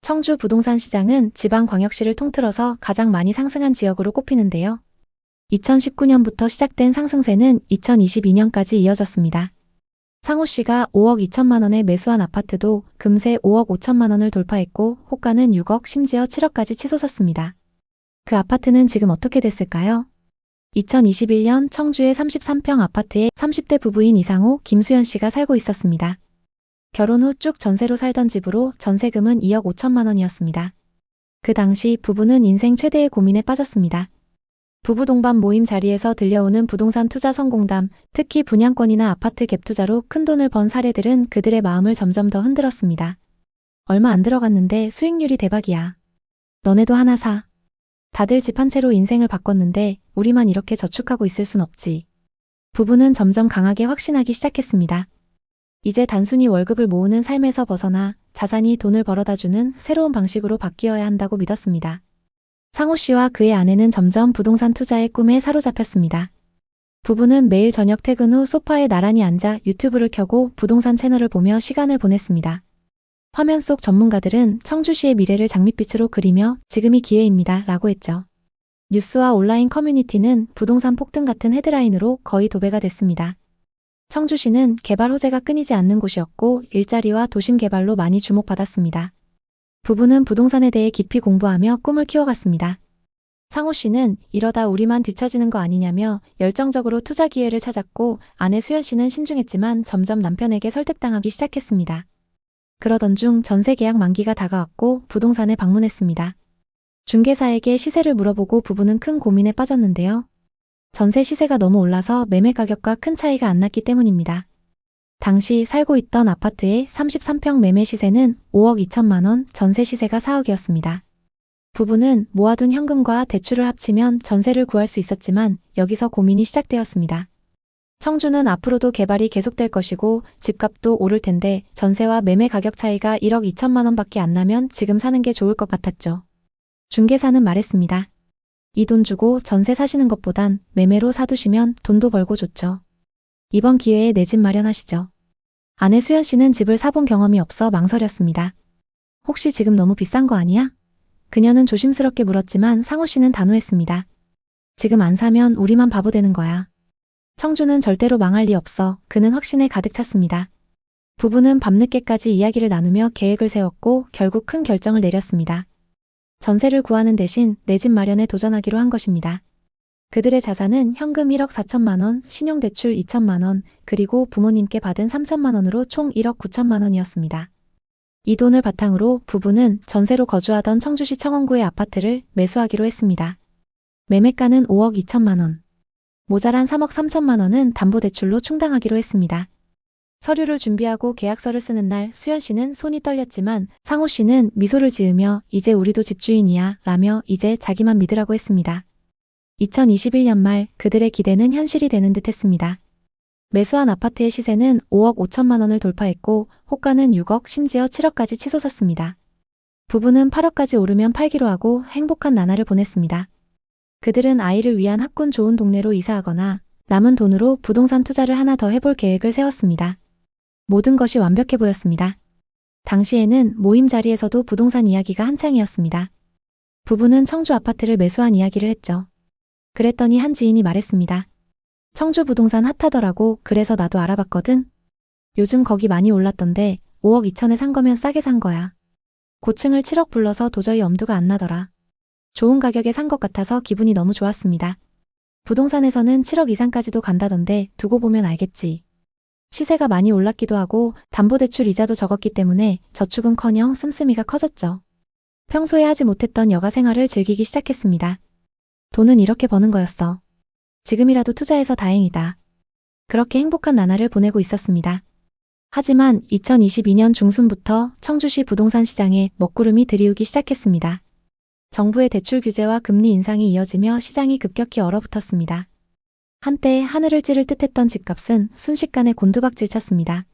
청주 부동산 시장은 지방광역시를 통틀어서 가장 많이 상승한 지역으로 꼽히는데요. 2019년부터 시작된 상승세는 2022년까지 이어졌습니다. 상호씨가 5억 2천만 원에 매수한 아파트도 금세 5억 5천만 원을 돌파했고 호가는 6억 심지어 7억까지 치솟았습니다. 그 아파트는 지금 어떻게 됐을까요? 2021년 청주의 33평 아파트에 30대 부부인 이상호, 김수연 씨가 살고 있었습니다. 결혼 후 쭉 전세로 살던 집으로 전세금은 2억 5천만 원이었습니다. 그 당시 부부는 인생 최대의 고민에 빠졌습니다. 부부 동반 모임 자리에서 들려오는 부동산 투자 성공담, 특히 분양권이나 아파트 갭 투자로 큰돈을 번 사례들은 그들의 마음을 점점 더 흔들었습니다. 얼마 안 들어갔는데 수익률이 대박이야. 너네도 하나 사. 다들 집 한 채로 인생을 바꿨는데 우리만 이렇게 저축하고 있을 순 없지. 부부는 점점 강하게 확신하기 시작했습니다. 이제 단순히 월급을 모으는 삶에서 벗어나 자산이 돈을 벌어다주는 새로운 방식으로 바뀌어야 한다고 믿었습니다. 상호 씨와 그의 아내는 점점 부동산 투자의 꿈에 사로잡혔습니다. 부부는 매일 저녁 퇴근 후 소파에 나란히 앉아 유튜브를 켜고 부동산 채널을 보며 시간을 보냈습니다. 화면 속 전문가들은 청주시의 미래를 장밋빛으로 그리며 지금이 기회입니다 라고 했죠. 뉴스와 온라인 커뮤니티는 부동산 폭등 같은 헤드라인으로 거의 도배가 됐습니다. 청주시는 개발 호재가 끊이지 않는 곳이었고 일자리와 도심 개발로 많이 주목받았습니다. 부부는 부동산에 대해 깊이 공부하며 꿈을 키워갔습니다. 상호 씨는 이러다 우리만 뒤처지는 거 아니냐며 열정적으로 투자 기회를 찾았고 아내 수연 씨는 신중했지만 점점 남편에게 설득당하기 시작했습니다. 그러던 중 전세 계약 만기가 다가왔고 부동산에 방문했습니다. 중개사에게 시세를 물어보고 부부는 큰 고민에 빠졌는데요. 전세 시세가 너무 올라서 매매 가격과 큰 차이가 안 났기 때문입니다. 당시 살고 있던 아파트의 33평 매매 시세는 5억 2천만 원, 전세 시세가 4억이었습니다. 부부는 모아둔 현금과 대출을 합치면 전세를 구할 수 있었지만 여기서 고민이 시작되었습니다. 청주는 앞으로도 개발이 계속될 것이고 집값도 오를 텐데 전세와 매매 가격 차이가 1억 2천만 원밖에 안 나면 지금 사는 게 좋을 것 같았죠. 중개사는 말했습니다. 이 돈 주고 전세 사시는 것보단 매매로 사두시면 돈도 벌고 좋죠. 이번 기회에 내 집 마련하시죠. 아내 수연 씨는 집을 사본 경험이 없어 망설였습니다. 혹시 지금 너무 비싼 거 아니야? 그녀는 조심스럽게 물었지만 상호 씨는 단호했습니다. 지금 안 사면 우리만 바보 되는 거야. 청주는 절대로 망할 리 없어. 그는 확신에 가득 찼습니다. 부부는 밤늦게까지 이야기를 나누며 계획을 세웠고 결국 큰 결정을 내렸습니다. 전세를 구하는 대신 내 집 마련에 도전하기로 한 것입니다. 그들의 자산은 현금 1억 4천만 원, 신용대출 2천만 원, 그리고 부모님께 받은 3천만 원으로 총 1억 9천만 원이었습니다. 이 돈을 바탕으로 부부는 전세로 거주하던 청주시 청원구의 아파트를 매수하기로 했습니다. 매매가는 5억 2천만 원. 모자란 3억 3천만 원은 담보대출로 충당하기로 했습니다. 서류를 준비하고 계약서를 쓰는 날 수연 씨는 손이 떨렸지만 상호 씨는 미소를 지으며 이제 우리도 집주인이야 라며 이제 자기만 믿으라고 했습니다. 2021년 말 그들의 기대는 현실이 되는 듯 했습니다. 매수한 아파트의 시세는 5억 5천만 원을 돌파했고 호가는 6억 심지어 7억까지 치솟았습니다. 부부는 8억까지 오르면 팔기로 하고 행복한 나날을 보냈습니다. 그들은 아이를 위한 학군 좋은 동네로 이사하거나 남은 돈으로 부동산 투자를 하나 더 해볼 계획을 세웠습니다. 모든 것이 완벽해 보였습니다. 당시에는 모임 자리에서도 부동산 이야기가 한창이었습니다. 부부는 청주 아파트를 매수한 이야기를 했죠. 그랬더니 한 지인이 말했습니다. 청주 부동산 핫하더라고. 그래서 나도 알아봤거든. 요즘 거기 많이 올랐던데 5억 2천에 산 거면 싸게 산 거야. 고층을 7억 불러서 도저히 엄두가 안 나더라. 좋은 가격에 산 것 같아서 기분이 너무 좋았습니다. 부동산에서는 7억 이상까지도 간다던데 두고 보면 알겠지. 시세가 많이 올랐기도 하고 담보대출 이자도 적었기 때문에 저축은커녕 씀씀이가 커졌죠. 평소에 하지 못했던 여가 생활을 즐기기 시작했습니다. 돈은 이렇게 버는 거였어. 지금이라도 투자해서 다행이다. 그렇게 행복한 나날을 보내고 있었습니다. 하지만 2022년 중순부터 청주시 부동산 시장에 먹구름이 들이우기 시작했습니다. 정부의 대출 규제와 금리 인상이 이어지며 시장이 급격히 얼어붙었습니다. 한때 하늘을 찌를 듯했던 집값은 순식간에 곤두박질 쳤습니다.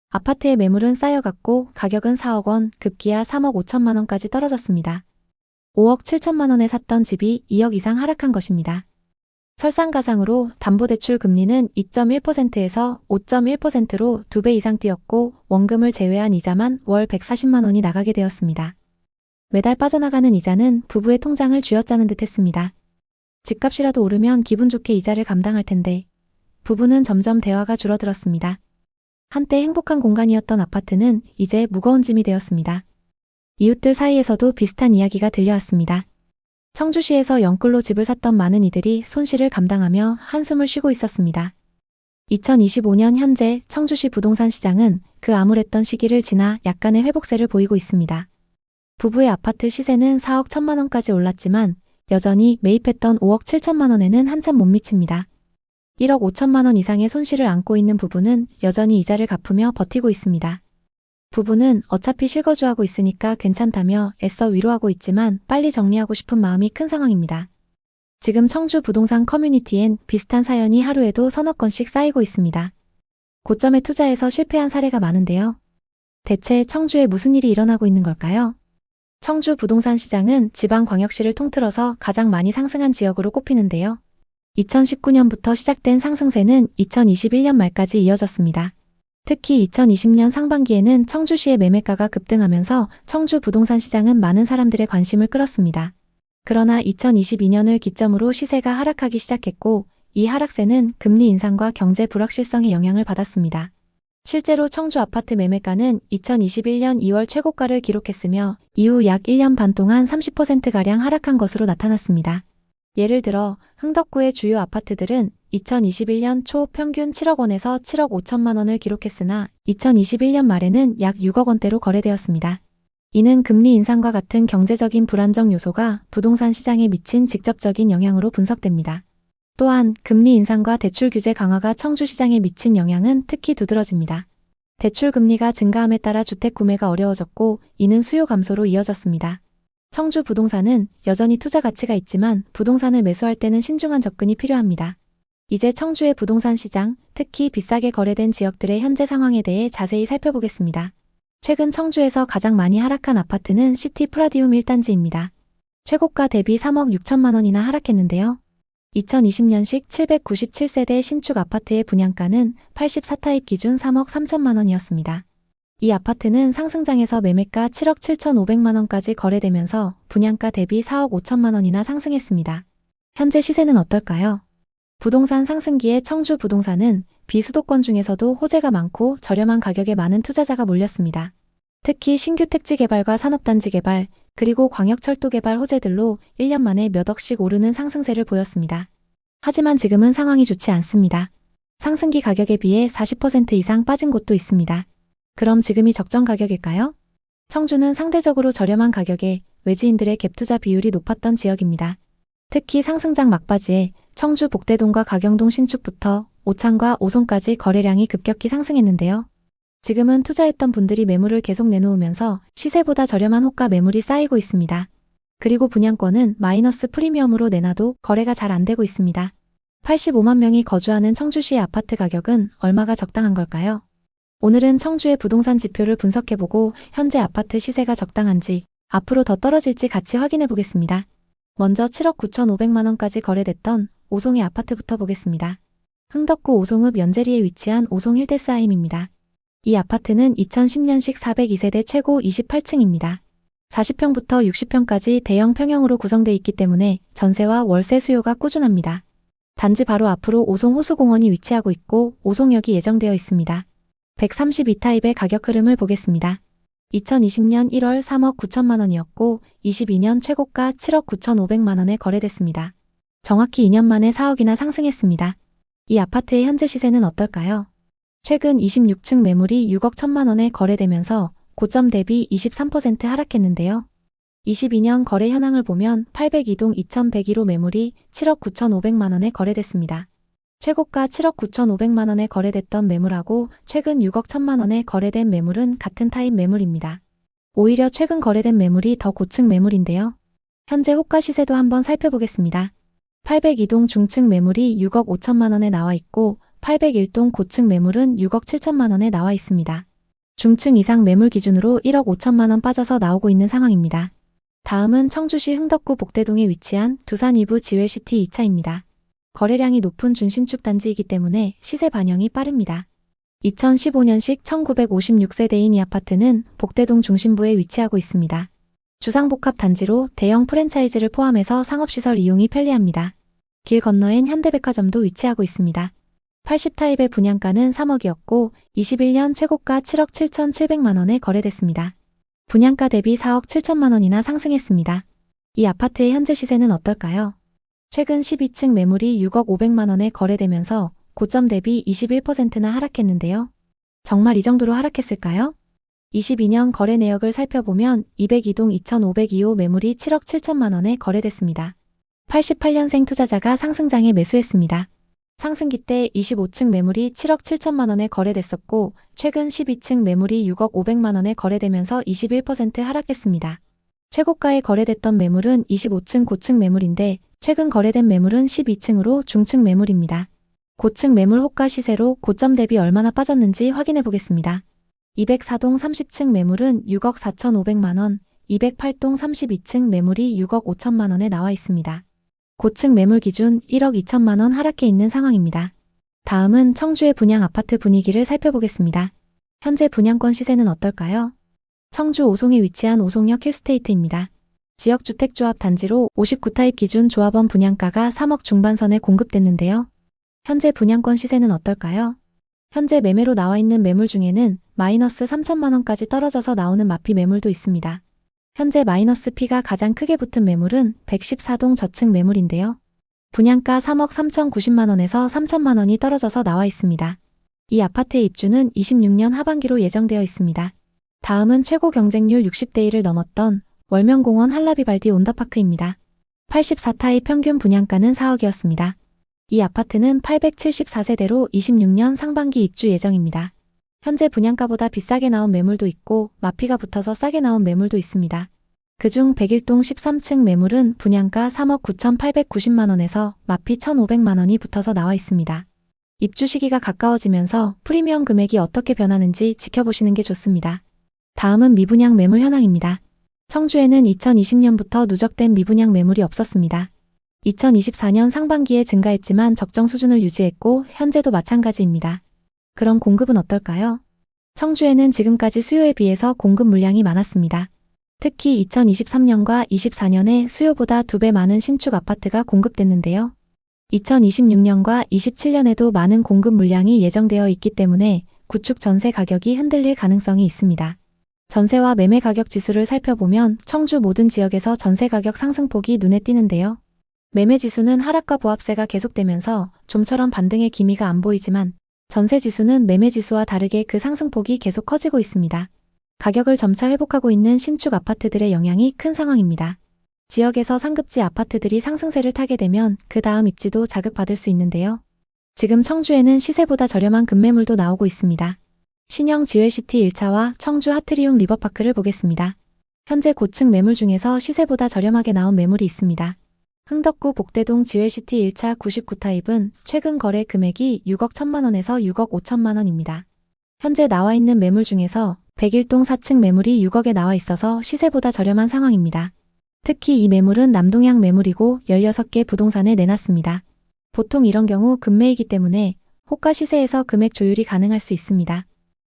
아파트의 매물은 쌓여갔고 가격은 4억 원, 급기야 3억 5천만 원까지 떨어졌습니다. 5억 7천만 원에 샀던 집이 2억 이상 하락한 것입니다. 설상가상으로 담보대출 금리는 2.1%에서 5.1%로 2배 이상 뛰었고 원금을 제외한 이자만 월 140만 원이 나가게 되었습니다. 매달 빠져나가는 이자는 부부의 통장을 쥐어짜는 듯 했습니다. 집값이라도 오르면 기분 좋게 이자를 감당할 텐데 부부는 점점 대화가 줄어들었습니다. 한때 행복한 공간이었던 아파트는 이제 무거운 짐이 되었습니다. 이웃들 사이에서도 비슷한 이야기가 들려왔습니다. 청주시에서 영끌로 집을 샀던 많은 이들이 손실을 감당하며 한숨을 쉬고 있었습니다. 2025년 현재 청주시 부동산 시장은 그 암울했던 시기를 지나 약간의 회복세를 보이고 있습니다. 부부의 아파트 시세는 4억 1천만 원까지 올랐지만 여전히 매입했던 5억 7천만 원에는 한참 못 미칩니다. 1억 5천만 원 이상의 손실을 안고 있는 부부는 여전히 이자를 갚으며 버티고 있습니다. 부부는 어차피 실거주하고 있으니까 괜찮다며 애써 위로하고 있지만 빨리 정리하고 싶은 마음이 큰 상황입니다. 지금 청주 부동산 커뮤니티엔 비슷한 사연이 하루에도 서너 건씩 쌓이고 있습니다. 고점에 투자해서 실패한 사례가 많은데요. 대체 청주에 무슨 일이 일어나고 있는 걸까요? 청주 부동산 시장은 지방광역시를 통틀어서 가장 많이 상승한 지역으로 꼽히는데요. 2019년부터 시작된 상승세는 2021년 말까지 이어졌습니다. 특히 2020년 상반기에는 청주시의 매매가가 급등하면서 청주 부동산 시장은 많은 사람들의 관심을 끌었습니다. 그러나 2022년을 기점으로 시세가 하락하기 시작했고 이 하락세는 금리 인상과 경제 불확실성의 영향을 받았습니다. 실제로 청주 아파트 매매가는 2021년 2월 최고가를 기록했으며 이후 약 1년 반 동안 30%가량 하락한 것으로 나타났습니다. 예를 들어 흥덕구의 주요 아파트들은 2021년 초 평균 7억 원에서 7억 5천만 원을 기록했으나 2021년 말에는 약 6억 원대로 거래되었습니다. 이는 금리 인상과 같은 경제적인 불안정 요소가 부동산 시장에 미친 직접적인 영향으로 분석됩니다. 또한 금리 인상과 대출 규제 강화가 청주 시장에 미친 영향은 특히 두드러집니다. 대출 금리가 증가함에 따라 주택 구매가 어려워졌고 이는 수요 감소로 이어졌습니다. 청주 부동산은 여전히 투자 가치가 있지만 부동산을 매수할 때는 신중한 접근이 필요합니다. 이제 청주의 부동산 시장, 특히 비싸게 거래된 지역들의 현재 상황에 대해 자세히 살펴보겠습니다. 최근 청주에서 가장 많이 하락한 아파트는 시티 프라디움 1단지입니다. 최고가 대비 3억 6천만 원이나 하락했는데요. 2020년식 797세대 신축 아파트의 분양가는 84타입 기준 3억 3천만 원이었습니다. 이 아파트는 상승장에서 매매가 7억 7천5백만 원까지 거래되면서 분양가 대비 4억 5천만 원이나 상승했습니다. 현재 시세는 어떨까요? 부동산 상승기에 청주 부동산은 비수도권 중에서도 호재가 많고 저렴한 가격에 많은 투자자가 몰렸습니다. 특히 신규 택지 개발과 산업단지 개발, 그리고 광역철도 개발 호재들로 1년 만에 몇 억씩 오르는 상승세를 보였습니다. 하지만 지금은 상황이 좋지 않습니다. 상승기 가격에 비해 40% 이상 빠진 곳도 있습니다. 그럼 지금이 적정 가격일까요? 청주는 상대적으로 저렴한 가격에 외지인들의 갭투자 비율이 높았던 지역입니다. 특히 상승장 막바지에 청주 복대동과 가경동 신축부터 오창과 오송까지 거래량이 급격히 상승했는데요. 지금은 투자했던 분들이 매물을 계속 내놓으면서 시세보다 저렴한 호가 매물이 쌓이고 있습니다. 그리고 분양권은 마이너스 프리미엄으로 내놔도 거래가 잘 안 되고 있습니다. 85만 명이 거주하는 청주시의 아파트 가격은 얼마가 적당한 걸까요? 오늘은 청주의 부동산 지표를 분석해보고 현재 아파트 시세가 적당한지 앞으로 더 떨어질지 같이 확인해 보겠습니다. 먼저 7억 9천5백만 원까지 거래됐던 오송의 아파트부터 보겠습니다. 흥덕구 오송읍 연재리에 위치한 오송 힐데스하임입니다. 이 아파트는 2010년식 402세대 최고 28층입니다. 40평부터 60평까지 대형 평형으로 구성되어 있기 때문에 전세와 월세 수요가 꾸준합니다. 단지 바로 앞으로 오송 호수공원이 위치하고 있고 오송역이 예정되어 있습니다. 132타입의 가격 흐름을 보겠습니다. 2020년 1월 3억 9천만 원이었고 22년 최고가 7억 9천5백만 원에 거래됐습니다. 정확히 2년 만에 4억이나 상승했습니다. 이 아파트의 현재 시세는 어떨까요? 최근 26층 매물이 6억 1천만 원에 거래되면서 고점 대비 23% 하락했는데요. 22년 거래 현황을 보면 802동 2101호 매물이 7억 9천5백만 원에 거래됐습니다. 최고가 7억 9천5백만 원에 거래됐던 매물하고 최근 6억 1천만 원에 거래된 매물은 같은 타입 매물입니다. 오히려 최근 거래된 매물이 더 고층 매물인데요. 현재 호가 시세도 한번 살펴보겠습니다. 802동 중층 매물이 6억 5천만 원에 나와 있고 801동 고층 매물은 6억 7천만 원에 나와 있습니다. 중층 이상 매물 기준으로 1억 5천만 원 빠져서 나오고 있는 상황입니다. 다음은 청주시 흥덕구 복대동에 위치한 두산 이브 지웰시티 2차입니다. 거래량이 높은 준신축 단지이기 때문에 시세 반영이 빠릅니다. 2015년식 1956세대인 이 아파트는 복대동 중심부에 위치하고 있습니다. 주상복합 단지로 대형 프랜차이즈를 포함해서 상업시설 이용이 편리합니다. 길 건너엔 현대백화점도 위치하고 있습니다. 80타입의 분양가는 3억이었고 21년 최고가 7억 7,700만 원에 거래됐습니다. 분양가 대비 4억 7천만 원이나 상승했습니다. 이 아파트의 현재 시세는 어떨까요? 최근 12층 매물이 6억 500만 원에 거래되면서 고점 대비 21%나 하락했는데요. 정말 이 정도로 하락했을까요? 22년 거래 내역을 살펴보면 202동 2502호 매물이 7억 7천만 원에 거래됐습니다. 88년생 투자자가 상승장에 매수했습니다. 상승기 때 25층 매물이 7억 7천만 원에 거래됐었고 최근 12층 매물이 6억 500만 원에 거래되면서 21% 하락했습니다. 최고가에 거래됐던 매물은 25층 고층 매물인데 최근 거래된 매물은 12층으로 중층 매물입니다. 고층 매물 호가 시세로 고점 대비 얼마나 빠졌는지 확인해 보겠습니다. 204동 30층 매물은 6억 4,500만 원, 208동 32층 매물이 6억 5천만 원에 나와 있습니다. 고층 매물 기준 1억 2천만 원 하락해 있는 상황입니다. 다음은 청주의 분양 아파트 분위기를 살펴보겠습니다. 현재 분양권 시세는 어떨까요? 청주 오송에 위치한 오송역 힐스테이트입니다. 지역주택조합 단지로 59타입 기준 조합원 분양가가 3억 중반선에 공급됐는데요. 현재 분양권 시세는 어떨까요? 현재 매매로 나와 있는 매물 중에는 마이너스 3천만 원까지 떨어져서 나오는 마피 매물도 있습니다. 현재 마이너스 P가 가장 크게 붙은 매물은 114동 저층 매물인데요. 분양가 3억 3,090만 원에서 3천만 원이 떨어져서 나와 있습니다. 이 아파트의 입주는 26년 하반기로 예정되어 있습니다. 다음은 최고 경쟁률 60대 1을 넘었던 월명공원 한라비발디 온더파크입니다. 84타입 평균 분양가는 4억이었습니다. 이 아파트는 874세대로 26년 상반기 입주 예정입니다. 현재 분양가보다 비싸게 나온 매물도 있고 마피가 붙어서 싸게 나온 매물도 있습니다. 그중 101동 13층 매물은 분양가 3억 9,890만 원에서 마피 1,500만 원이 붙어서 나와 있습니다. 입주 시기가 가까워지면서 프리미엄 금액이 어떻게 변하는지 지켜보시는 게 좋습니다. 다음은 미분양 매물 현황입니다. 청주에는 2020년부터 누적된 미분양 매물이 없었습니다. 2024년 상반기에 증가했지만 적정 수준을 유지했고 현재도 마찬가지입니다. 그럼 공급은 어떨까요? 청주에는 지금까지 수요에 비해서 공급 물량이 많았습니다. 특히 2023년과 24년에 수요보다 2배 많은 신축 아파트가 공급됐는데요. 2026년과 27년에도 많은 공급 물량이 예정되어 있기 때문에 구축 전세 가격이 흔들릴 가능성이 있습니다. 전세와 매매 가격 지수를 살펴보면 청주 모든 지역에서 전세 가격 상승폭이 눈에 띄는데요. 매매 지수는 하락과 보합세가 계속되면서 좀처럼 반등의 기미가 안 보이지만 전세 지수는 매매 지수와 다르게 그 상승폭이 계속 커지고 있습니다. 가격을 점차 회복하고 있는 신축 아파트들의 영향이 큰 상황입니다. 지역에서 상급지 아파트들이 상승세를 타게 되면 그 다음 입지도 자극받을 수 있는데요. 지금 청주에는 시세보다 저렴한 급매물도 나오고 있습니다. 신형 지웰시티 1차와 청주 하트리움 리버파크를 보겠습니다. 현재 고층 매물 중에서 시세보다 저렴하게 나온 매물이 있습니다. 흥덕구 복대동 지웰시티 1차 99타입은 최근 거래 금액이 6억 1천만 원에서 6억 5천만 원입니다. 현재 나와 있는 매물 중에서 101동 4층 매물이 6억에 나와 있어서 시세보다 저렴한 상황입니다. 특히 이 매물은 남동향 매물이고 16개 부동산에 내놨습니다. 보통 이런 경우 급매이기 때문에 호가 시세에서 금액 조율이 가능할 수 있습니다.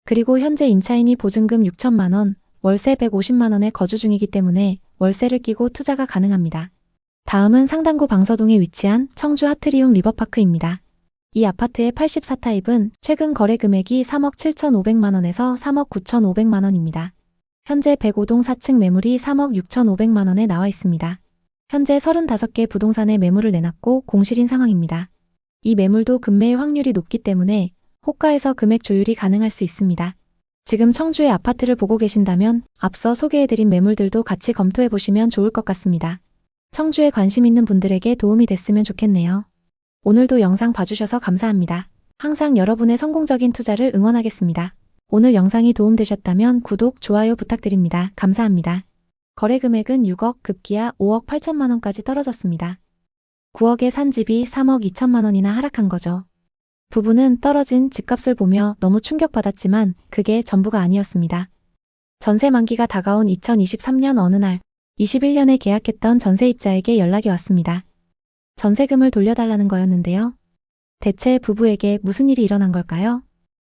그리고 현재 임차인이 보증금 6천만 원, 월세 150만 원에 거주 중이기 때문에 월세를 끼고 투자가 가능합니다. 다음은 상당구 방서동에 위치한 청주 하트리움 리버파크입니다. 이 아파트의 84타입은 최근 거래 금액이 3억 7,500만 원에서 3억 9,500만 원입니다. 현재 105동 4층 매물이 3억 6,500만 원에 나와 있습니다. 현재 35개 부동산에 매물을 내놨고 공실인 상황입니다. 이 매물도 급매일 확률이 높기 때문에 호가에서 금액 조율이 가능할 수 있습니다. 지금 청주의 아파트를 보고 계신다면 앞서 소개해드린 매물들도 같이 검토해보시면 좋을 것 같습니다. 청주에 관심 있는 분들에게 도움이 됐으면 좋겠네요. 오늘도 영상 봐주셔서 감사합니다. 항상 여러분의 성공적인 투자를 응원하겠습니다. 오늘 영상이 도움되셨다면 구독, 좋아요 부탁드립니다. 감사합니다. 거래 금액은 6억, 급기야 5억 8천만 원까지 떨어졌습니다. 9억에 산 집이 3억 2천만 원이나 하락한 거죠. 부부는 떨어진 집값을 보며 너무 충격받았지만 그게 전부가 아니었습니다. 전세 만기가 다가온 2023년 어느 날 21년에 계약했던 전세입자에게 연락이 왔습니다. 전세금을 돌려달라는 거였는데요. 대체 부부에게 무슨 일이 일어난 걸까요?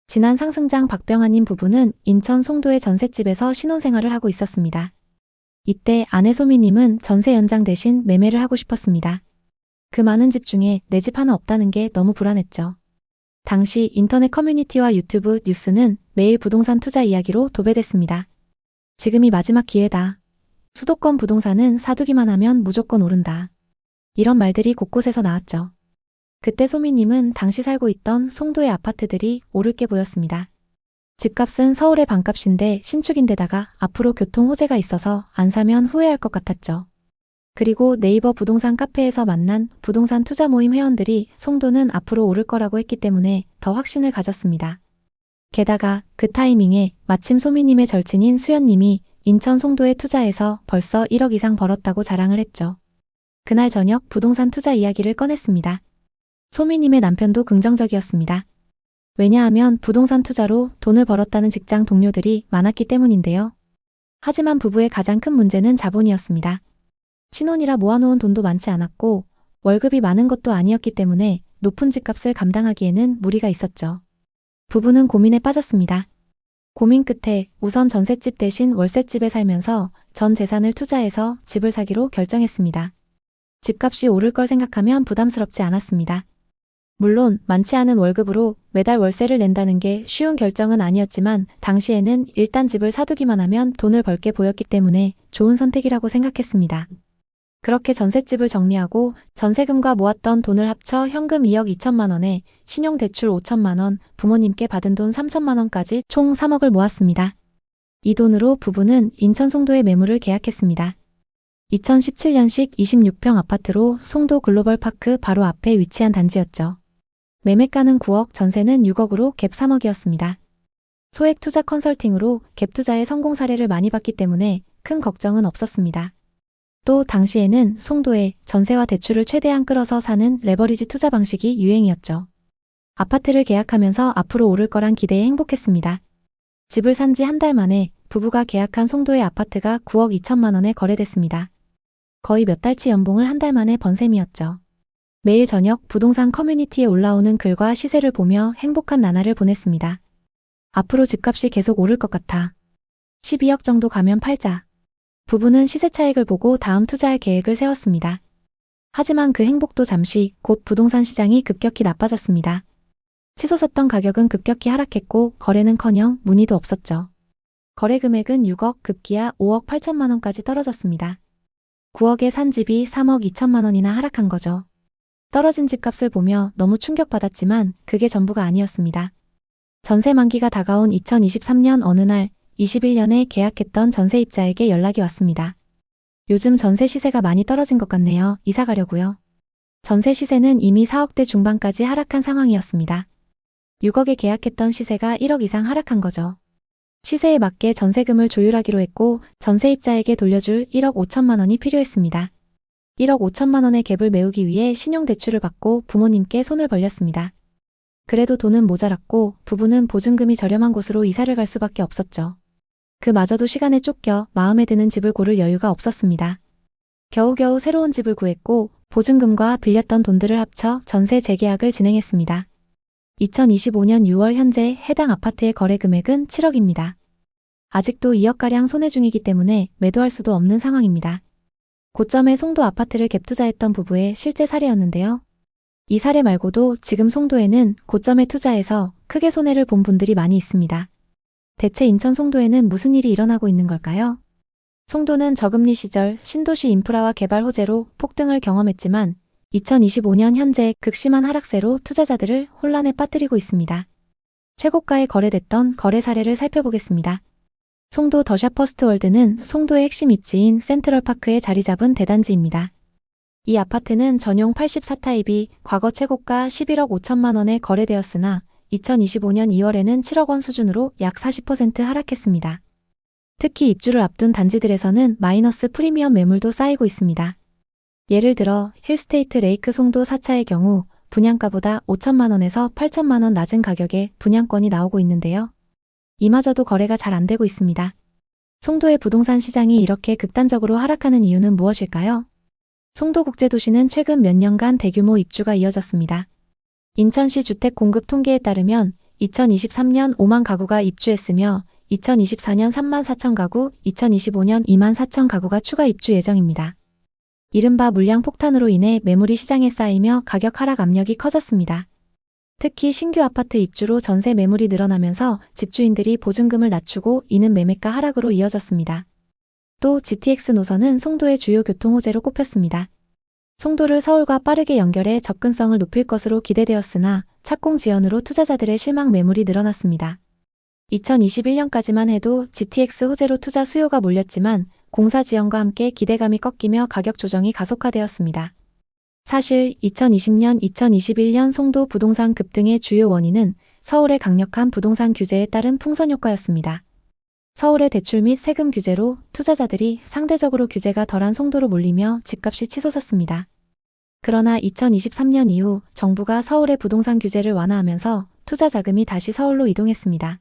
지난 상승장 박병환님 부부는 인천 송도의 전셋집에서 신혼생활을 하고 있었습니다. 이때 아내 소미님은 전세 연장 대신 매매를 하고 싶었습니다. 그 많은 집 중에 내 집 하나 없다는 게 너무 불안했죠. 당시 인터넷 커뮤니티와 유튜브 뉴스는 매일 부동산 투자 이야기로 도배됐습니다. 지금이 마지막 기회다. 수도권 부동산은 사두기만 하면 무조건 오른다. 이런 말들이 곳곳에서 나왔죠. 그때 소미님은 당시 살고 있던 송도의 아파트들이 오를 게 보였습니다. 집값은 서울의 반값인데 신축인데다가 앞으로 교통 호재가 있어서 안 사면 후회할 것 같았죠. 그리고 네이버 부동산 카페에서 만난 부동산 투자 모임 회원들이 송도는 앞으로 오를 거라고 했기 때문에 더 확신을 가졌습니다. 게다가 그 타이밍에 마침 소미님의 절친인 수연님이 인천 송도에 투자해서 벌써 1억 이상 벌었다고 자랑을 했죠. 그날 저녁 부동산 투자 이야기를 꺼냈습니다. 소미님의 남편도 긍정적이었습니다. 왜냐하면 부동산 투자로 돈을 벌었다는 직장 동료들이 많았기 때문인데요. 하지만 부부의 가장 큰 문제는 자본이었습니다. 신혼이라 모아놓은 돈도 많지 않았고 월급이 많은 것도 아니었기 때문에 높은 집값을 감당하기에는 무리가 있었죠. 부부는 고민에 빠졌습니다. 고민 끝에 우선 전셋집 대신 월세집에 살면서 전 재산을 투자해서 집을 사기로 결정했습니다. 집값이 오를 걸 생각하면 부담스럽지 않았습니다. 물론 많지 않은 월급으로 매달 월세를 낸다는 게 쉬운 결정은 아니었지만 당시에는 일단 집을 사두기만 하면 돈을 벌게 보였기 때문에 좋은 선택이라고 생각했습니다. 그렇게 전셋집을 정리하고 전세금과 모았던 돈을 합쳐 현금 2억 2천만 원에 신용대출 5천만 원, 부모님께 받은 돈 3천만 원까지 총 3억을 모았습니다. 이 돈으로 부부는 인천 송도에 매물을 계약했습니다. 2017년식 26평 아파트로 송도 글로벌파크 바로 앞에 위치한 단지였죠. 매매가는 9억, 전세는 6억으로 갭 3억이었습니다. 소액 투자 컨설팅으로 갭 투자의 성공 사례를 많이 봤기 때문에 큰 걱정은 없었습니다. 또 당시에는 송도에 전세와 대출을 최대한 끌어서 사는 레버리지 투자 방식이 유행이었죠. 아파트를 계약하면서 앞으로 오를 거란 기대에 행복했습니다. 집을 산 지 한 달 만에 부부가 계약한 송도의 아파트가 9억 2천만 원에 거래됐습니다. 거의 몇 달치 연봉을 한 달 만에 번 셈이었죠. 매일 저녁 부동산 커뮤니티에 올라오는 글과 시세를 보며 행복한 나날을 보냈습니다. 앞으로 집값이 계속 오를 것 같아. 12억 정도 가면 팔자. 부부는 시세 차익을 보고 다음 투자할 계획을 세웠습니다. 하지만 그 행복도 잠시 곧 부동산 시장이 급격히 나빠졌습니다. 치솟았던 가격은 급격히 하락했고 거래는커녕 문의도 없었죠. 거래 금액은 6억 급기야 5억 8천만 원까지 떨어졌습니다. 9억에 산 집이 3억 2천만 원이나 하락한 거죠. 떨어진 집값을 보며 너무 충격받았지만 그게 전부가 아니었습니다. 전세 만기가 다가온 2023년 어느 날 21년에 계약했던 전세입자에게 연락이 왔습니다. 요즘 전세 시세가 많이 떨어진 것 같네요. 이사 가려고요. 전세 시세는 이미 4억대 중반까지 하락한 상황이었습니다. 6억에 계약했던 시세가 1억 이상 하락한 거죠. 시세에 맞게 전세금을 조율하기로 했고 전세입자에게 돌려줄 1억 5천만 원이 필요했습니다. 1억 5천만 원의 갭을 메우기 위해 신용대출을 받고 부모님께 손을 벌렸습니다. 그래도 돈은 모자랐고 부부는 보증금이 저렴한 곳으로 이사를 갈 수밖에 없었죠. 그마저도 시간에 쫓겨 마음에 드는 집을 고를 여유가 없었습니다. 겨우겨우 새로운 집을 구했고 보증금과 빌렸던 돈들을 합쳐 전세 재계약을 진행했습니다. 2025년 6월 현재 해당 아파트의 거래 금액은 7억입니다. 아직도 2억가량 손해 중이기 때문에 매도할 수도 없는 상황입니다. 고점에 송도 아파트를 갭 투자했던 부부의 실제 사례였는데요. 이 사례 말고도 지금 송도에는 고점에 투자해서 크게 손해를 본 분들이 많이 있습니다. 대체 인천 송도에는 무슨 일이 일어나고 있는 걸까요? 송도는 저금리 시절 신도시 인프라와 개발 호재로 폭등을 경험했지만 2025년 현재 극심한 하락세로 투자자들을 혼란에 빠뜨리고 있습니다. 최고가에 거래됐던 거래 사례를 살펴보겠습니다. 송도 더샵퍼스트월드는 송도의 핵심 입지인 센트럴파크에 자리 잡은 대단지입니다. 이 아파트는 전용 84타입이 과거 최고가 11억 5천만 원에 거래되었으나 2025년 2월에는 7억 원 수준으로 약 40% 하락했습니다. 특히 입주를 앞둔 단지들에서는 마이너스 프리미엄 매물도 쌓이고 있습니다. 예를 들어 힐스테이트 레이크 송도 4차의 경우 분양가보다 5천만 원에서 8천만 원 낮은 가격에 분양권이 나오고 있는데요. 이마저도 거래가 잘 안 되고 있습니다. 송도의 부동산 시장이 이렇게 극단적으로 하락하는 이유는 무엇일까요? 송도국제도시는 최근 몇 년간 대규모 입주가 이어졌습니다. 인천시 주택 공급 통계에 따르면 2023년 5만 가구가 입주했으며 2024년 34,000가구, 2025년 24,000가구가 추가 입주 예정입니다. 이른바 물량 폭탄으로 인해 매물이 시장에 쌓이며 가격 하락 압력이 커졌습니다. 특히 신규 아파트 입주로 전세 매물이 늘어나면서 집주인들이 보증금을 낮추고 이는 매매가 하락으로 이어졌습니다. 또 GTX 노선은 송도의 주요 교통호재로 꼽혔습니다. 송도를 서울과 빠르게 연결해 접근성을 높일 것으로 기대되었으나 착공 지연으로 투자자들의 실망 매물이 늘어났습니다. 2021년까지만 해도 GTX 호재로 투자 수요가 몰렸지만 공사 지연과 함께 기대감이 꺾이며 가격 조정이 가속화되었습니다. 사실 2020년, 2021년 송도 부동산 급등의 주요 원인은 서울의 강력한 부동산 규제에 따른 풍선 효과였습니다. 서울의 대출 및 세금 규제로 투자자들이 상대적으로 규제가 덜한 송도로 몰리며 집값이 치솟았습니다. 그러나 2023년 이후 정부가 서울의 부동산 규제를 완화하면서 투자 자금이 다시 서울로 이동했습니다.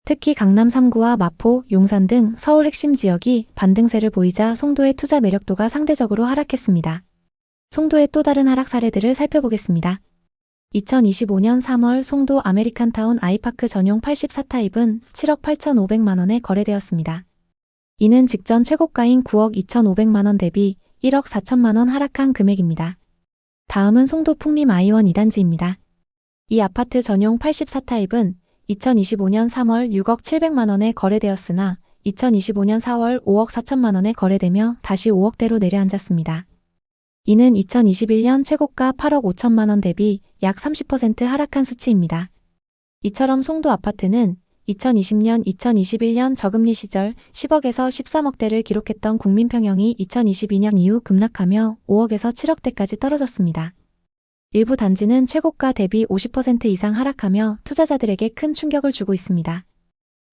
특히 강남 3구와 마포, 용산 등 서울 핵심 지역이 반등세를 보이자 송도의 투자 매력도가 상대적으로 하락했습니다. 송도의 또 다른 하락 사례들을 살펴보겠습니다. 2025년 3월 송도 아메리칸타운 아이파크 전용 84타입은 7억 8,500만 원에 거래되었습니다. 이는 직전 최고가인 9억 2,500만 원 대비 1억 4천만 원 하락한 금액입니다. 다음은 송도 풍림 아이원 2단지입니다. 이 아파트 전용 84타입은 2025년 3월 6억 700만 원에 거래되었으나 2025년 4월 5억 4천만 원에 거래되며 다시 5억대로 내려앉았습니다. 이는 2021년 최고가 8억 5천만 원 대비 약 30% 하락한 수치입니다. 이처럼 송도 아파트는 2020년, 2021년 저금리 시절 10억에서 13억대를 기록했던 국민평형이 2022년 이후 급락하며 5억에서 7억대까지 떨어졌습니다. 일부 단지는 최고가 대비 50% 이상 하락하며 투자자들에게 큰 충격을 주고 있습니다.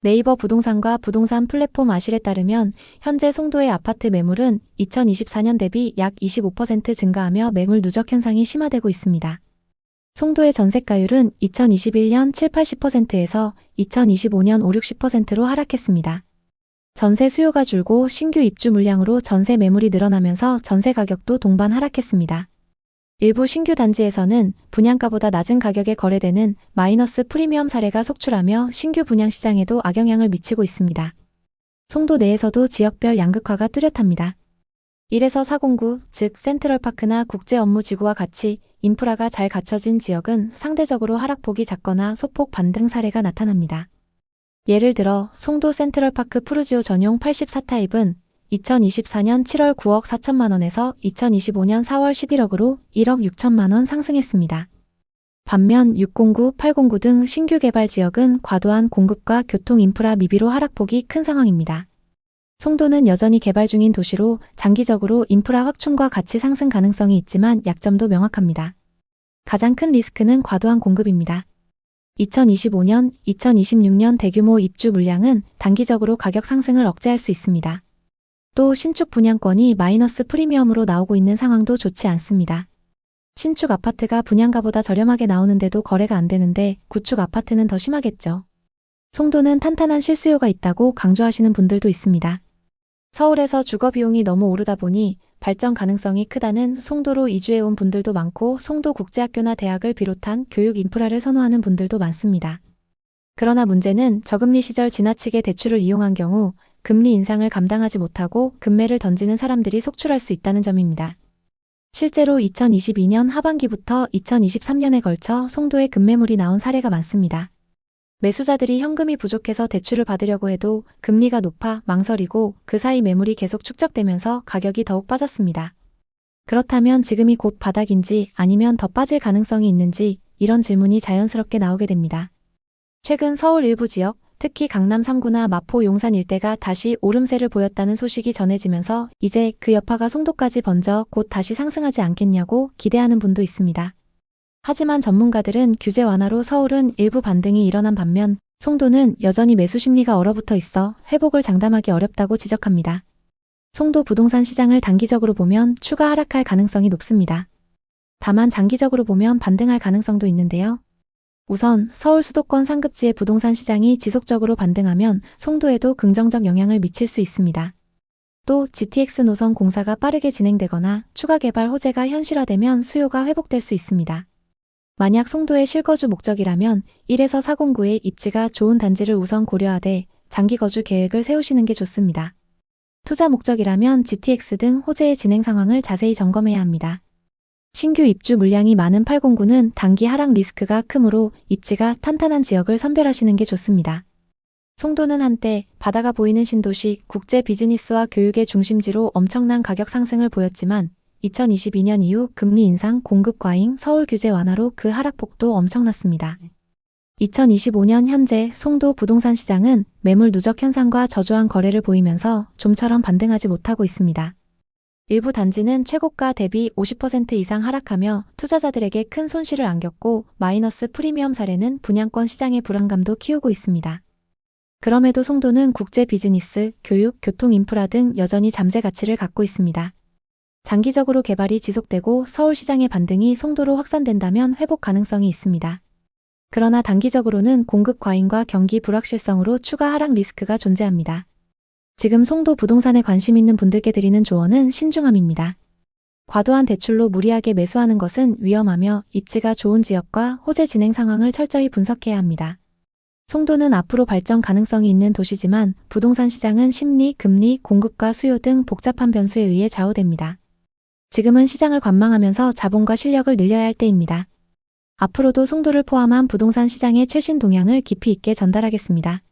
네이버 부동산과 부동산 플랫폼 아실에 따르면 현재 송도의 아파트 매물은 2024년 대비 약 25% 증가하며 매물 누적 현상이 심화되고 있습니다. 송도의 전세가율은 2021년 7-80%에서 2025년 5-60%로 하락했습니다. 전세 수요가 줄고 신규 입주 물량으로 전세 매물이 늘어나면서 전세 가격도 동반 하락했습니다. 일부 신규 단지에서는 분양가보다 낮은 가격에 거래되는 마이너스 프리미엄 사례가 속출하며 신규 분양 시장에도 악영향을 미치고 있습니다. 송도 내에서도 지역별 양극화가 뚜렷합니다. 1에서 4공구, 즉 센트럴파크나 국제업무지구와 같이 인프라가 잘 갖춰진 지역은 상대적으로 하락폭이 작거나 소폭 반등 사례가 나타납니다. 예를 들어 송도 센트럴파크 푸르지오 전용 84타입은 2024년 7월 9억 4천만 원에서 2025년 4월 11억으로 1억 6천만 원 상승했습니다. 반면 609, 809 등 신규 개발 지역은 과도한 공급과 교통 인프라 미비로 하락폭이 큰 상황입니다. 송도는 여전히 개발 중인 도시로 장기적으로 인프라 확충과 같이 상승 가능성이 있지만 약점도 명확합니다. 가장 큰 리스크는 과도한 공급입니다. 2025년, 2026년 대규모 입주 물량은 단기적으로 가격 상승을 억제할 수 있습니다. 또 신축 분양권이 마이너스 프리미엄으로 나오고 있는 상황도 좋지 않습니다. 신축 아파트가 분양가보다 저렴하게 나오는데도 거래가 안 되는데 구축 아파트는 더 심하겠죠. 송도는 탄탄한 실수요가 있다고 강조하시는 분들도 있습니다. 서울에서 주거 비용이 너무 오르다 보니 발전 가능성이 크다는 송도로 이주해온 분들도 많고 송도국제학교나 대학을 비롯한 교육 인프라를 선호하는 분들도 많습니다. 그러나 문제는 저금리 시절 지나치게 대출을 이용한 경우 금리 인상을 감당하지 못하고 급매를 던지는 사람들이 속출할 수 있다는 점입니다. 실제로 2022년 하반기부터 2023년에 걸쳐 송도에 급매물이 나온 사례가 많습니다. 매수자들이 현금이 부족해서 대출을 받으려고 해도 금리가 높아 망설이고 그 사이 매물이 계속 축적되면서 가격이 더욱 빠졌습니다. 그렇다면 지금이 곧 바닥인지 아니면 더 빠질 가능성이 있는지 이런 질문이 자연스럽게 나오게 됩니다. 최근 서울 일부 지역, 특히 강남 3구나 마포 용산 일대가 다시 오름세를 보였다는 소식이 전해지면서 이제 그 여파가 송도까지 번져 곧 다시 상승하지 않겠냐고 기대하는 분도 있습니다. 하지만 전문가들은 규제 완화로 서울은 일부 반등이 일어난 반면 송도는 여전히 매수 심리가 얼어붙어 있어 회복을 장담하기 어렵다고 지적합니다. 송도 부동산 시장을 단기적으로 보면 추가 하락할 가능성이 높습니다. 다만 장기적으로 보면 반등할 가능성도 있는데요. 우선 서울 수도권 상급지의 부동산 시장이 지속적으로 반등하면 송도에도 긍정적 영향을 미칠 수 있습니다. 또 GTX 노선 공사가 빠르게 진행되거나 추가 개발 호재가 현실화되면 수요가 회복될 수 있습니다. 만약 송도의 실거주 목적이라면 1에서 4공구의 입지가 좋은 단지를 우선 고려하되 장기 거주 계획을 세우시는 게 좋습니다. 투자 목적이라면 GTX 등 호재의 진행 상황을 자세히 점검해야 합니다. 신규 입주 물량이 많은 809는 단기 하락 리스크가 크므로 입지가 탄탄한 지역을 선별하시는 게 좋습니다. 송도는 한때 바다가 보이는 신도시, 국제 비즈니스와 교육의 중심지로 엄청난 가격 상승을 보였지만 2022년 이후 금리 인상, 공급 과잉, 서울 규제 완화로 그 하락폭도 엄청났습니다. 2025년 현재 송도 부동산 시장은 매물 누적 현상과 저조한 거래를 보이면서 좀처럼 반등하지 못하고 있습니다. 일부 단지는 최고가 대비 50% 이상 하락하며 투자자들에게 큰 손실을 안겼고 마이너스 프리미엄 사례는 분양권 시장의 불안감도 키우고 있습니다. 그럼에도 송도는 국제 비즈니스, 교육, 교통 인프라 등 여전히 잠재 가치를 갖고 있습니다. 장기적으로 개발이 지속되고 서울 시장의 반등이 송도로 확산된다면 회복 가능성이 있습니다. 그러나 단기적으로는 공급 과잉과 경기 불확실성으로 추가 하락 리스크가 존재합니다. 지금 송도 부동산에 관심 있는 분들께 드리는 조언은 신중함입니다. 과도한 대출로 무리하게 매수하는 것은 위험하며 입지가 좋은 지역과 호재 진행 상황을 철저히 분석해야 합니다. 송도는 앞으로 발전 가능성이 있는 도시지만 부동산 시장은 심리, 금리, 공급과 수요 등 복잡한 변수에 의해 좌우됩니다. 지금은 시장을 관망하면서 자본과 실력을 늘려야 할 때입니다. 앞으로도 송도를 포함한 부동산 시장의 최신 동향을 깊이 있게 전달하겠습니다.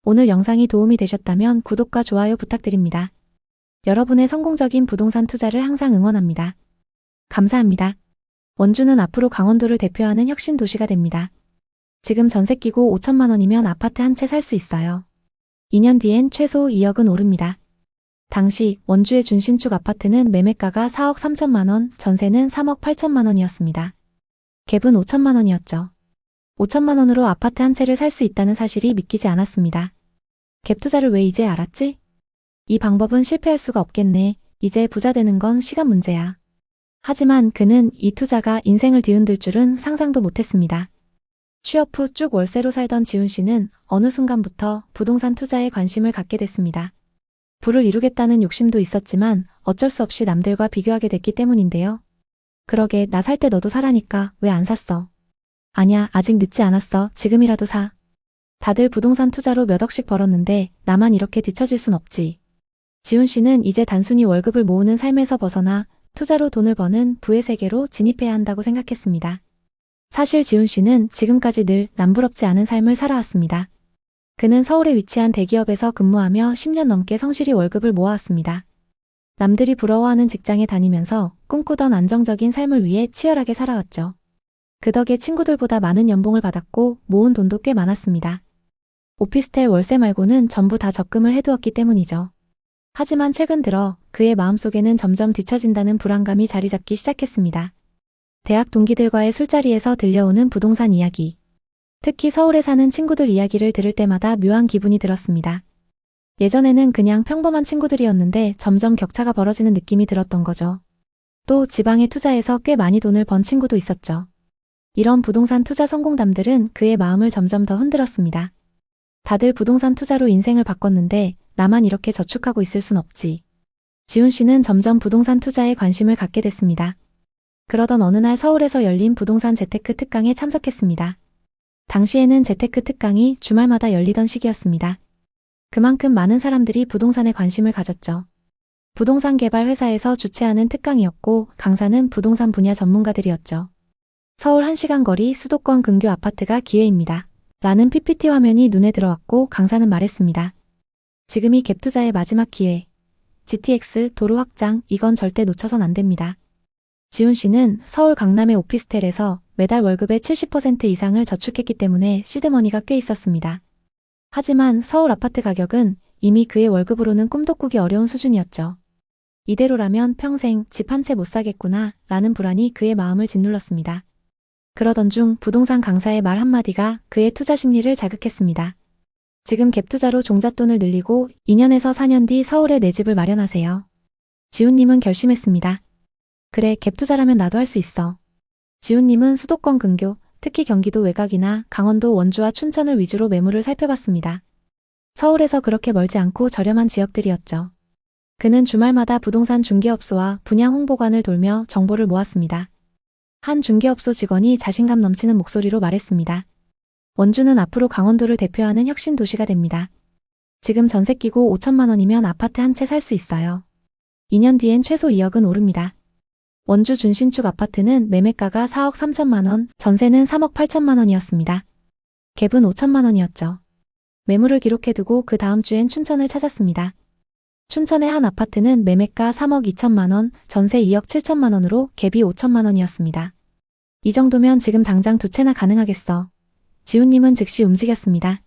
오늘 영상이 도움이 되셨다면 구독과 좋아요 부탁드립니다. 여러분의 성공적인 부동산 투자를 항상 응원합니다. 감사합니다. 원주는 앞으로 강원도를 대표하는 혁신 도시가 됩니다. 지금 전세 끼고 5천만 원이면 아파트 한 채 살 수 있어요. 2년 뒤엔 최소 2억은 오릅니다. 당시 원주의 준신축 아파트는 매매가가 4억 3천만 원, 전세는 3억 8천만 원이었습니다. 갭은 5천만 원이었죠. 5천만 원으로 아파트 한 채를 살 수 있다는 사실이 믿기지 않았습니다. 갭 투자를 왜 이제 알았지? 이 방법은 실패할 수가 없겠네. 이제 부자 되는 건 시간 문제야. 하지만 그는 이 투자가 인생을 뒤흔들 줄은 상상도 못했습니다. 취업 후 쭉 월세로 살던 지훈 씨는 어느 순간부터 부동산 투자에 관심을 갖게 됐습니다. 부를 이루겠다는 욕심도 있었지만 어쩔 수 없이 남들과 비교하게 됐기 때문인데요. 그러게 나 살 때 너도 사라니까 왜 안 샀어? 아냐, 아직 늦지 않았어. 지금이라도 사. 다들 부동산 투자로 몇 억씩 벌었는데 나만 이렇게 뒤처질 순 없지. 지훈 씨는 이제 단순히 월급을 모으는 삶에서 벗어나 투자로 돈을 버는 부의 세계로 진입해야 한다고 생각했습니다. 사실 지훈 씨는 지금까지 늘 남부럽지 않은 삶을 살아왔습니다. 그는 서울에 위치한 대기업에서 근무하며 10년 넘게 성실히 월급을 모아왔습니다. 남들이 부러워하는 직장에 다니면서 꿈꾸던 안정적인 삶을 위해 치열하게 살아왔죠. 그 덕에 친구들보다 많은 연봉을 받았고 모은 돈도 꽤 많았습니다. 오피스텔 월세 말고는 전부 다 적금을 해두었기 때문이죠. 하지만 최근 들어 그의 마음속에는 점점 뒤처진다는 불안감이 자리 잡기 시작했습니다. 대학 동기들과의 술자리에서 들려오는 부동산 이야기. 특히 서울에 사는 친구들 이야기를 들을 때마다 묘한 기분이 들었습니다. 예전에는 그냥 평범한 친구들이었는데 점점 격차가 벌어지는 느낌이 들었던 거죠. 또 지방에 투자해서 꽤 많이 돈을 번 친구도 있었죠. 이런 부동산 투자 성공담들은 그의 마음을 점점 더 흔들었습니다. 다들 부동산 투자로 인생을 바꿨는데 나만 이렇게 저축하고 있을 순 없지. 지훈 씨는 점점 부동산 투자에 관심을 갖게 됐습니다. 그러던 어느 날 서울에서 열린 부동산 재테크 특강에 참석했습니다. 당시에는 재테크 특강이 주말마다 열리던 시기였습니다. 그만큼 많은 사람들이 부동산에 관심을 가졌죠. 부동산 개발 회사에서 주최하는 특강이었고 강사는 부동산 분야 전문가들이었죠. 서울 1시간 거리 수도권 근교 아파트가 기회입니다. 라는 PPT 화면이 눈에 들어왔고 강사는 말했습니다. 지금이 갭 투자의 마지막 기회. GTX 도로 확장, 이건 절대 놓쳐선 안 됩니다. 지훈 씨는 서울 강남의 오피스텔에서 매달 월급의 70% 이상을 저축했기 때문에 시드머니가 꽤 있었습니다. 하지만 서울 아파트 가격은 이미 그의 월급으로는 꿈도 꾸기 어려운 수준이었죠. 이대로라면 평생 집 한 채 못 사겠구나 라는 불안이 그의 마음을 짓눌렀습니다. 그러던 중 부동산 강사의 말 한마디가 그의 투자 심리를 자극했습니다. 지금 갭 투자로 종잣돈을 늘리고 2년에서 4년 뒤 서울에 내 집을 마련하세요. 지훈님은 결심했습니다. 그래, 갭 투자라면 나도 할 수 있어. 지훈님은 수도권 근교, 특히 경기도 외곽이나 강원도 원주와 춘천을 위주로 매물을 살펴봤습니다. 서울에서 그렇게 멀지 않고 저렴한 지역들이었죠. 그는 주말마다 부동산 중개업소와 분양 홍보관을 돌며 정보를 모았습니다. 한 중개업소 직원이 자신감 넘치는 목소리로 말했습니다. 원주는 앞으로 강원도를 대표하는 혁신 도시가 됩니다. 지금 전세 끼고 5천만 원이면 아파트 한 채 살 수 있어요. 2년 뒤엔 최소 2억은 오릅니다. 원주 준신축 아파트는 매매가가 4억 3천만 원, 전세는 3억 8천만 원이었습니다. 갭은 5천만 원이었죠. 매물을 기록해두고 그 다음 주엔 춘천을 찾았습니다. 춘천의 한 아파트는 매매가 3억 2천만 원, 전세 2억 7천만 원으로 갭이 5천만 원이었습니다. 이 정도면 지금 당장 두 채나 가능하겠어. 지훈님은 즉시 움직였습니다.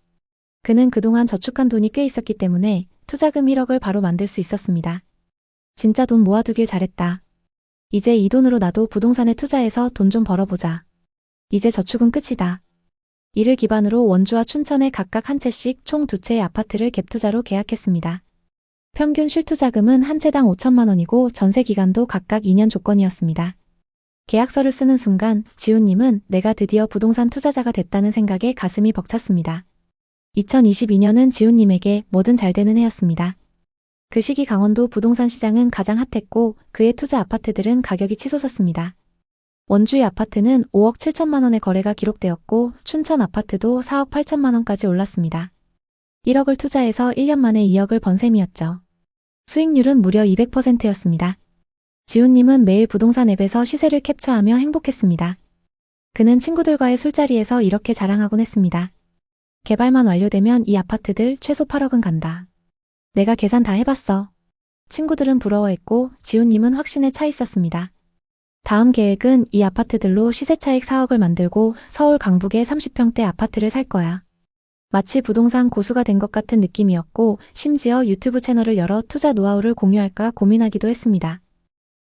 그는 그동안 저축한 돈이 꽤 있었기 때문에 투자금 1억을 바로 만들 수 있었습니다. 진짜 돈 모아두길 잘했다. 이제 이 돈으로 나도 부동산에 투자해서 돈 좀 벌어보자. 이제 저축은 끝이다. 이를 기반으로 원주와 춘천에 각각 한 채씩 총 두 채의 아파트를 갭투자로 계약했습니다. 평균 실투자금은 한 채당 5천만 원이고 전세 기간도 각각 2년 조건이었습니다. 계약서를 쓰는 순간 지훈님은 내가 드디어 부동산 투자자가 됐다는 생각에 가슴이 벅찼습니다. 2022년은 지훈님에게 뭐든 잘 되는 해였습니다. 그 시기 강원도 부동산 시장은 가장 핫했고 그의 투자 아파트들은 가격이 치솟았습니다. 원주의 아파트는 5억 7천만 원의 거래가 기록되었고 춘천 아파트도 4억 8천만 원까지 올랐습니다. 1억을 투자해서 1년 만에 2억을 번 셈이었죠. 수익률은 무려 200%였습니다. 지훈님은 매일 부동산 앱에서 시세를 캡처하며 행복했습니다. 그는 친구들과의 술자리에서 이렇게 자랑하곤 했습니다. 개발만 완료되면 이 아파트들 최소 8억은 간다. 내가 계산 다 해봤어. 친구들은 부러워했고 지훈님은 확신에 차 있었습니다. 다음 계획은 이 아파트들로 시세차익 4억을 만들고 서울 강북에 30평대 아파트를 살 거야. 마치 부동산 고수가 된 것 같은 느낌이었고 심지어 유튜브 채널을 열어 투자 노하우를 공유할까 고민하기도 했습니다.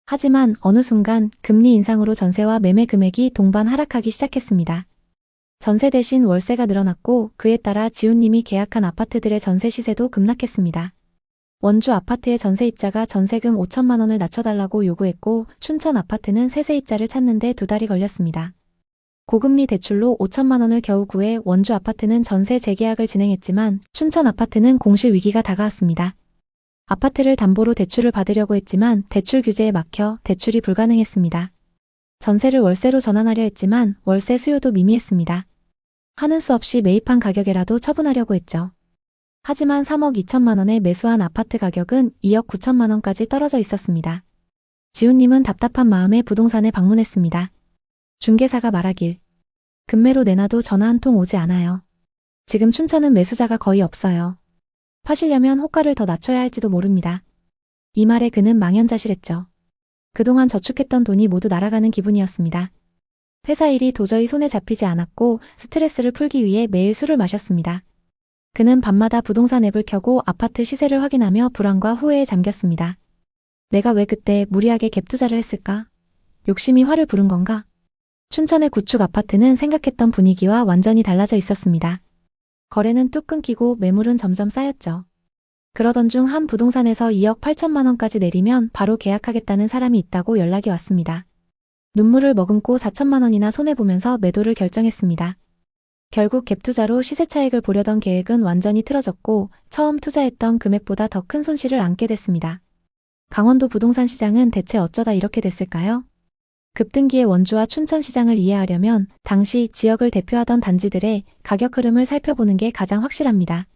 하지만 어느 순간 금리 인상으로 전세와 매매 금액이 동반 하락하기 시작했습니다. 전세 대신 월세가 늘어났고 그에 따라 지훈님이 계약한 아파트들의 전세 시세도 급락했습니다. 원주 아파트의 전세입자가 전세금 5천만 원을 낮춰달라고 요구했고 춘천 아파트는 세세입자를 찾는데 2달이 걸렸습니다. 고금리 대출로 5천만 원을 겨우 구해 원주 아파트는 전세 재계약을 진행했지만 춘천 아파트는 공실 위기가 다가왔습니다. 아파트를 담보로 대출을 받으려고 했지만 대출 규제에 막혀 대출이 불가능했습니다. 전세를 월세로 전환하려 했지만 월세 수요도 미미했습니다. 하는 수 없이 매입한 가격에라도 처분하려고 했죠. 하지만 3억 2천만 원에 매수한 아파트 가격은 2억 9천만 원까지 떨어져 있었습니다. 지훈님은 답답한 마음에 부동산에 방문했습니다. 중개사가 말하길. 급매로 내놔도 전화 한 통 오지 않아요. 지금 춘천은 매수자가 거의 없어요. 파시려면 호가를 더 낮춰야 할지도 모릅니다. 이 말에 그는 망연자실했죠. 그동안 저축했던 돈이 모두 날아가는 기분이었습니다. 회사 일이 도저히 손에 잡히지 않았고 스트레스를 풀기 위해 매일 술을 마셨습니다. 그는 밤마다 부동산 앱을 켜고 아파트 시세를 확인하며 불안과 후회에 잠겼습니다. 내가 왜 그때 무리하게 갭 투자를 했을까? 욕심이 화를 부른 건가? 춘천의 구축 아파트는 생각했던 분위기와 완전히 달라져 있었습니다. 거래는 뚝 끊기고 매물은 점점 쌓였죠. 그러던 중 한 부동산에서 2억 8천만 원까지 내리면 바로 계약하겠다는 사람이 있다고 연락이 왔습니다. 눈물을 머금고 4천만 원이나 손해보면서 매도를 결정했습니다. 결국 갭 투자로 시세 차익을 보려던 계획은 완전히 틀어졌고 처음 투자했던 금액보다 더 큰 손실을 안게 됐습니다. 강원도 부동산 시장은 대체 어쩌다 이렇게 됐을까요? 급등기의 원주와 춘천 시장을 이해하려면 당시 지역을 대표하던 단지들의 가격 흐름을 살펴보는 게 가장 확실합니다.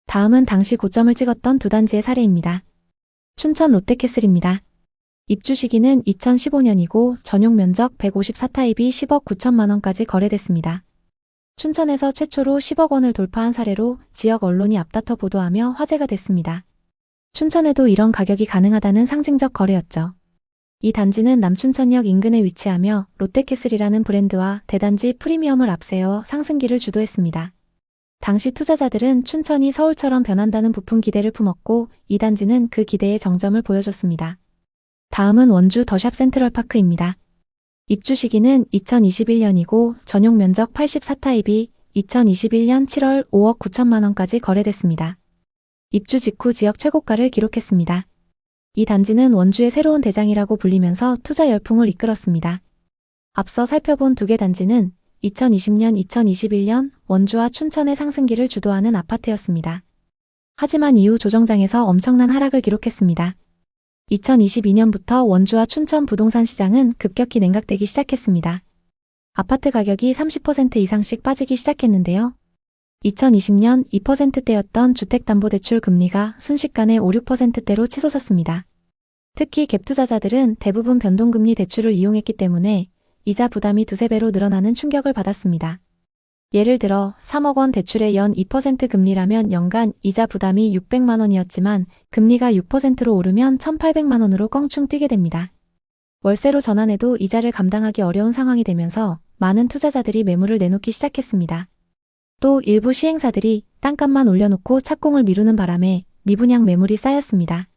다음은 당시 고점을 찍었던 두 단지의 사례입니다. 춘천 롯데캐슬입니다. 입주 시기는 2015년이고 전용 면적 154타입이 10억 9천만 원까지 거래됐습니다. 춘천에서 최초로 10억 원을 돌파한 사례로 지역 언론이 앞다퉈 보도하며 화제가 됐습니다. 춘천에도 이런 가격이 가능하다는 상징적 거래였죠. 이 단지는 남춘천역 인근에 위치하며 롯데캐슬이라는 브랜드와 대단지 프리미엄을 앞세워 상승기를 주도했습니다. 당시 투자자들은 춘천이 서울처럼 변한다는 부푼 기대를 품었고 이 단지는 그 기대의 정점을 보여줬습니다. 다음은 원주 더샵 센트럴파크입니다. 입주 시기는 2021년이고 전용 면적 84타입이 2021년 7월 5억 9천만 원까지 거래됐습니다. 입주 직후 지역 최고가를 기록했습니다. 이 단지는 원주의 새로운 대장이라고 불리면서 투자 열풍을 이끌었습니다. 앞서 살펴본 두 개 단지는 2020년, 2021년 원주와 춘천의 상승기를 주도하는 아파트였습니다. 하지만 이후 조정장에서 엄청난 하락을 기록했습니다. 2022년부터 원주와 춘천 부동산 시장은 급격히 냉각되기 시작했습니다. 아파트 가격이 30% 이상씩 빠지기 시작했는데요. 2020년 2%대였던 주택담보대출 금리가 순식간에 5, 6%대로 치솟았습니다. 특히 갭 투자자들은 대부분 변동금리 대출을 이용했기 때문에 이자 부담이 두세 배로 늘어나는 충격을 받았습니다. 예를 들어 3억 원 대출의 연 2% 금리라면 연간 이자 부담이 600만 원이었지만 금리가 6%로 오르면 1,800만 원으로 껑충 뛰게 됩니다. 월세로 전환해도 이자를 감당하기 어려운 상황이 되면서 많은 투자자들이 매물을 내놓기 시작했습니다. 또 일부 시행사들이 땅값만 올려놓고 착공을 미루는 바람에 미분양 매물이 쌓였습니다.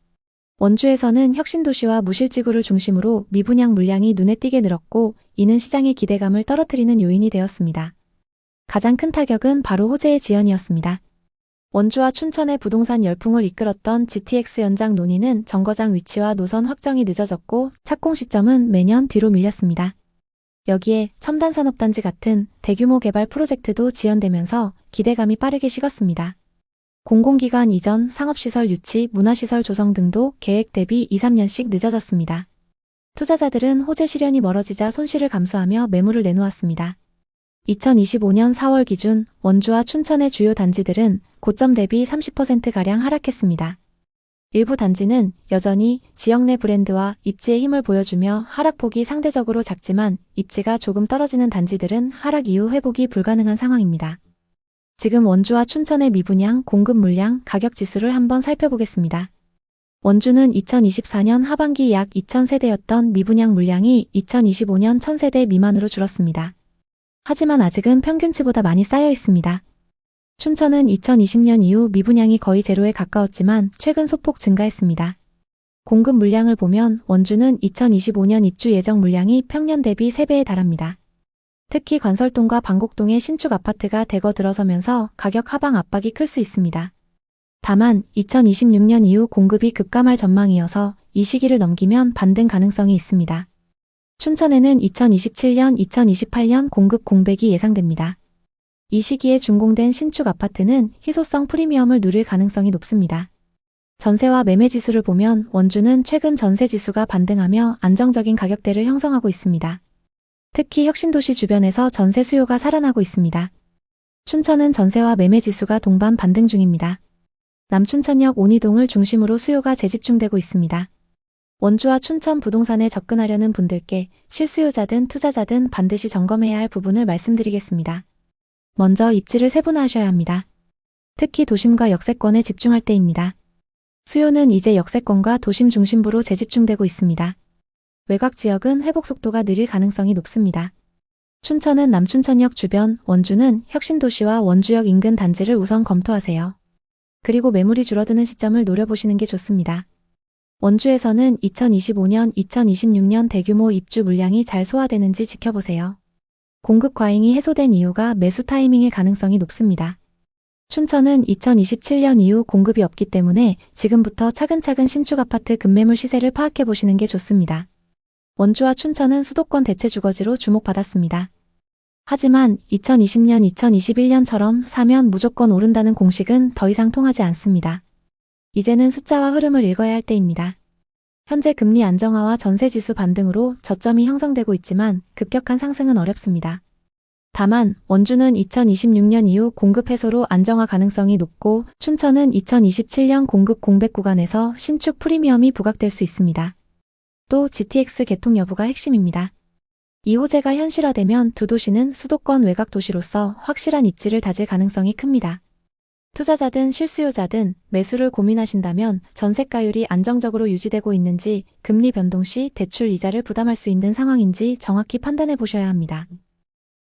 원주에서는 혁신도시와 무실지구를 중심으로 미분양 물량이 눈에 띄게 늘었고 이는 시장의 기대감을 떨어뜨리는 요인이 되었습니다. 가장 큰 타격은 바로 호재의 지연이었습니다. 원주와 춘천의 부동산 열풍을 이끌었던 GTX 연장 논의는 정거장 위치와 노선 확정이 늦어졌고 착공 시점은 매년 뒤로 밀렸습니다. 여기에 첨단산업단지 같은 대규모 개발 프로젝트도 지연되면서 기대감이 빠르게 식었습니다. 공공기관 이전, 상업시설 유치, 문화시설 조성 등도 계획 대비 2, 3년씩 늦어졌습니다. 투자자들은 호재 실현이 멀어지자 손실을 감수하며 매물을 내놓았습니다. 2025년 4월 기준 원주와 춘천의 주요 단지들은 고점 대비 30%가량 하락했습니다. 일부 단지는 여전히 지역 내 브랜드와 입지의 힘을 보여주며 하락폭이 상대적으로 작지만 입지가 조금 떨어지는 단지들은 하락 이후 회복이 불가능한 상황입니다. 지금 원주와 춘천의 미분양, 공급 물량, 가격 지수를 한번 살펴보겠습니다. 원주는 2024년 하반기 약 2,000세대였던 미분양 물량이 2025년 1,000세대 미만으로 줄었습니다. 하지만 아직은 평균치보다 많이 쌓여 있습니다. 춘천은 2020년 이후 미분양이 거의 제로에 가까웠지만 최근 소폭 증가했습니다. 공급 물량을 보면 원주는 2025년 입주 예정 물량이 평년 대비 3배에 달합니다. 특히 관설동과 방곡동의 신축 아파트가 대거 들어서면서 가격 하방 압박이 클 수 있습니다. 다만 2026년 이후 공급이 급감할 전망이어서 이 시기를 넘기면 반등 가능성이 있습니다. 춘천에는 2027년, 2028년 공급 공백이 예상됩니다. 이 시기에 준공된 신축 아파트는 희소성 프리미엄을 누릴 가능성이 높습니다. 전세와 매매 지수를 보면 원주는 최근 전세 지수가 반등하며 안정적인 가격대를 형성하고 있습니다. 특히 혁신도시 주변에서 전세 수요가 살아나고 있습니다. 춘천은 전세와 매매 지수가 동반 반등 중입니다. 남춘천역 온이동을 중심으로 수요가 재집중되고 있습니다. 원주와 춘천 부동산에 접근하려는 분들께 실수요자든 투자자든 반드시 점검해야 할 부분을 말씀드리겠습니다. 먼저 입지를 세분화하셔야 합니다. 특히 도심과 역세권에 집중할 때입니다. 수요는 이제 역세권과 도심 중심부로 재집중되고 있습니다. 외곽 지역은 회복 속도가 느릴 가능성이 높습니다. 춘천은 남춘천역 주변, 원주는 혁신도시와 원주역 인근 단지를 우선 검토하세요. 그리고 매물이 줄어드는 시점을 노려보시는 게 좋습니다. 원주에서는 2025년, 2026년 대규모 입주 물량이 잘 소화되는지 지켜보세요. 공급 과잉이 해소된 이유가 매수 타이밍의 가능성이 높습니다. 춘천은 2027년 이후 공급이 없기 때문에 지금부터 차근차근 신축 아파트 급매물 시세를 파악해 보시는 게 좋습니다. 원주와 춘천은 수도권 대체 주거지로 주목받았습니다. 하지만 2020년, 2021년처럼 사면 무조건 오른다는 공식은 더 이상 통하지 않습니다. 이제는 숫자와 흐름을 읽어야 할 때입니다. 현재 금리 안정화와 전세지수 반등으로 저점이 형성되고 있지만 급격한 상승은 어렵습니다. 다만 원주는 2026년 이후 공급 해소로 안정화 가능성이 높고 춘천은 2027년 공급 공백 구간에서 신축 프리미엄이 부각될 수 있습니다. 또 GTX 개통 여부가 핵심입니다. 이 호재가 현실화되면 두 도시는 수도권 외곽 도시로서 확실한 입지를 다질 가능성이 큽니다. 투자자든 실수요자든 매수를 고민하신다면 전세가율이 안정적으로 유지되고 있는지 금리 변동 시 대출 이자를 부담할 수 있는 상황인지 정확히 판단해 보셔야 합니다.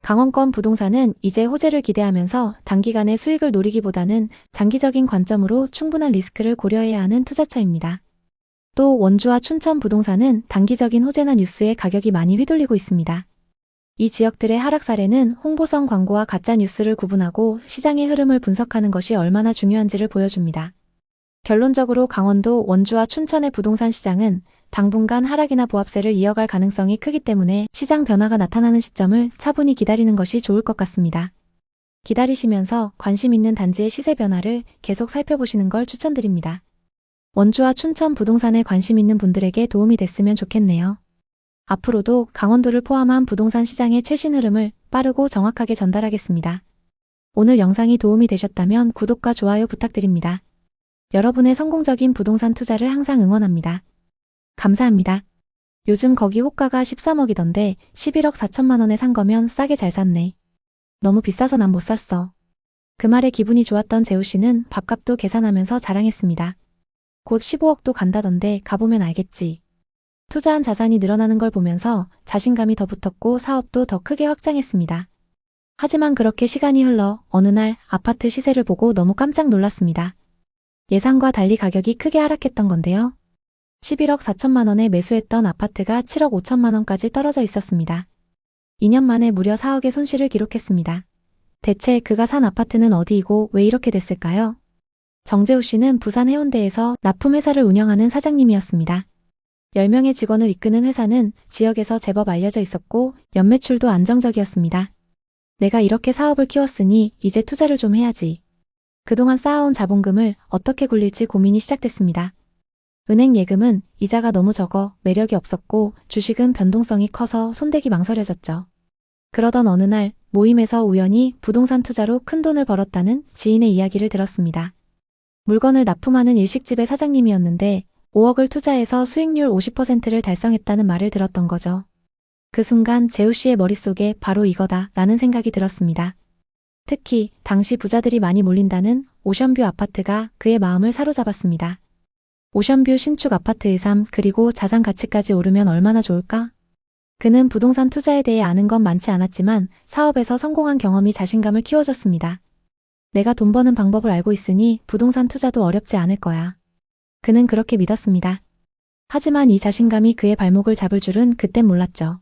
강원권 부동산은 이제 호재를 기대하면서 단기간의 수익을 노리기보다는 장기적인 관점으로 충분한 리스크를 고려해야 하는 투자처입니다. 또 원주와 춘천 부동산은 단기적인 호재나 뉴스에 가격이 많이 휘둘리고 있습니다. 이 지역들의 하락 사례는 홍보성 광고와 가짜 뉴스를 구분하고 시장의 흐름을 분석하는 것이 얼마나 중요한지를 보여줍니다. 결론적으로 강원도 원주와 춘천의 부동산 시장은 당분간 하락이나 보합세를 이어갈 가능성이 크기 때문에 시장 변화가 나타나는 시점을 차분히 기다리는 것이 좋을 것 같습니다. 기다리시면서 관심 있는 단지의 시세 변화를 계속 살펴보시는 걸 추천드립니다. 원주와 춘천 부동산에 관심 있는 분들에게 도움이 됐으면 좋겠네요. 앞으로도 강원도를 포함한 부동산 시장의 최신 흐름을 빠르고 정확하게 전달하겠습니다. 오늘 영상이 도움이 되셨다면 구독과 좋아요 부탁드립니다. 여러분의 성공적인 부동산 투자를 항상 응원합니다. 감사합니다. 요즘 거기 호가가 13억이던데 11억 4천만 원에 산 거면 싸게 잘 샀네. 너무 비싸서 난 못 샀어. 그 말에 기분이 좋았던 재우 씨는 밥값도 계산하면서 자랑했습니다. 곧 15억도 간다던데 가보면 알겠지. 투자한 자산이 늘어나는 걸 보면서 자신감이 더 붙었고 사업도 더 크게 확장했습니다. 하지만 그렇게 시간이 흘러 어느 날 아파트 시세를 보고 너무 깜짝 놀랐습니다. 예상과 달리 가격이 크게 하락했던 건데요. 11억 4천만 원에 매수했던 아파트가 7억 5천만 원까지 떨어져 있었습니다. 2년 만에 무려 4억의 손실을 기록했습니다. 대체 그가 산 아파트는 어디이고 왜 이렇게 됐을까요? 정재우 씨는 부산 해운대에서 납품회사를 운영하는 사장님이었습니다. 10명의 직원을 이끄는 회사는 지역에서 제법 알려져 있었고 연매출도 안정적이었습니다. 내가 이렇게 사업을 키웠으니 이제 투자를 좀 해야지. 그동안 쌓아온 자본금을 어떻게 굴릴지 고민이 시작됐습니다. 은행 예금은 이자가 너무 적어 매력이 없었고 주식은 변동성이 커서 손대기 망설여졌죠. 그러던 어느 날 모임에서 우연히 부동산 투자로 큰 돈을 벌었다는 지인의 이야기를 들었습니다. 물건을 납품하는 일식집의 사장님이었는데 5억을 투자해서 수익률 50%를 달성했다는 말을 들었던 거죠. 그 순간 재우 씨의 머릿속에 바로 이거다 라는 생각이 들었습니다. 특히 당시 부자들이 많이 몰린다는 오션뷰 아파트가 그의 마음을 사로잡았습니다. 오션뷰 신축 아파트의 삶 그리고 자산 가치까지 오르면 얼마나 좋을까? 그는 부동산 투자에 대해 아는 건 많지 않았지만 사업에서 성공한 경험이 자신감을 키워줬습니다. 내가 돈 버는 방법을 알고 있으니 부동산 투자도 어렵지 않을 거야. 그는 그렇게 믿었습니다. 하지만 이 자신감이 그의 발목을 잡을 줄은 그땐 몰랐죠.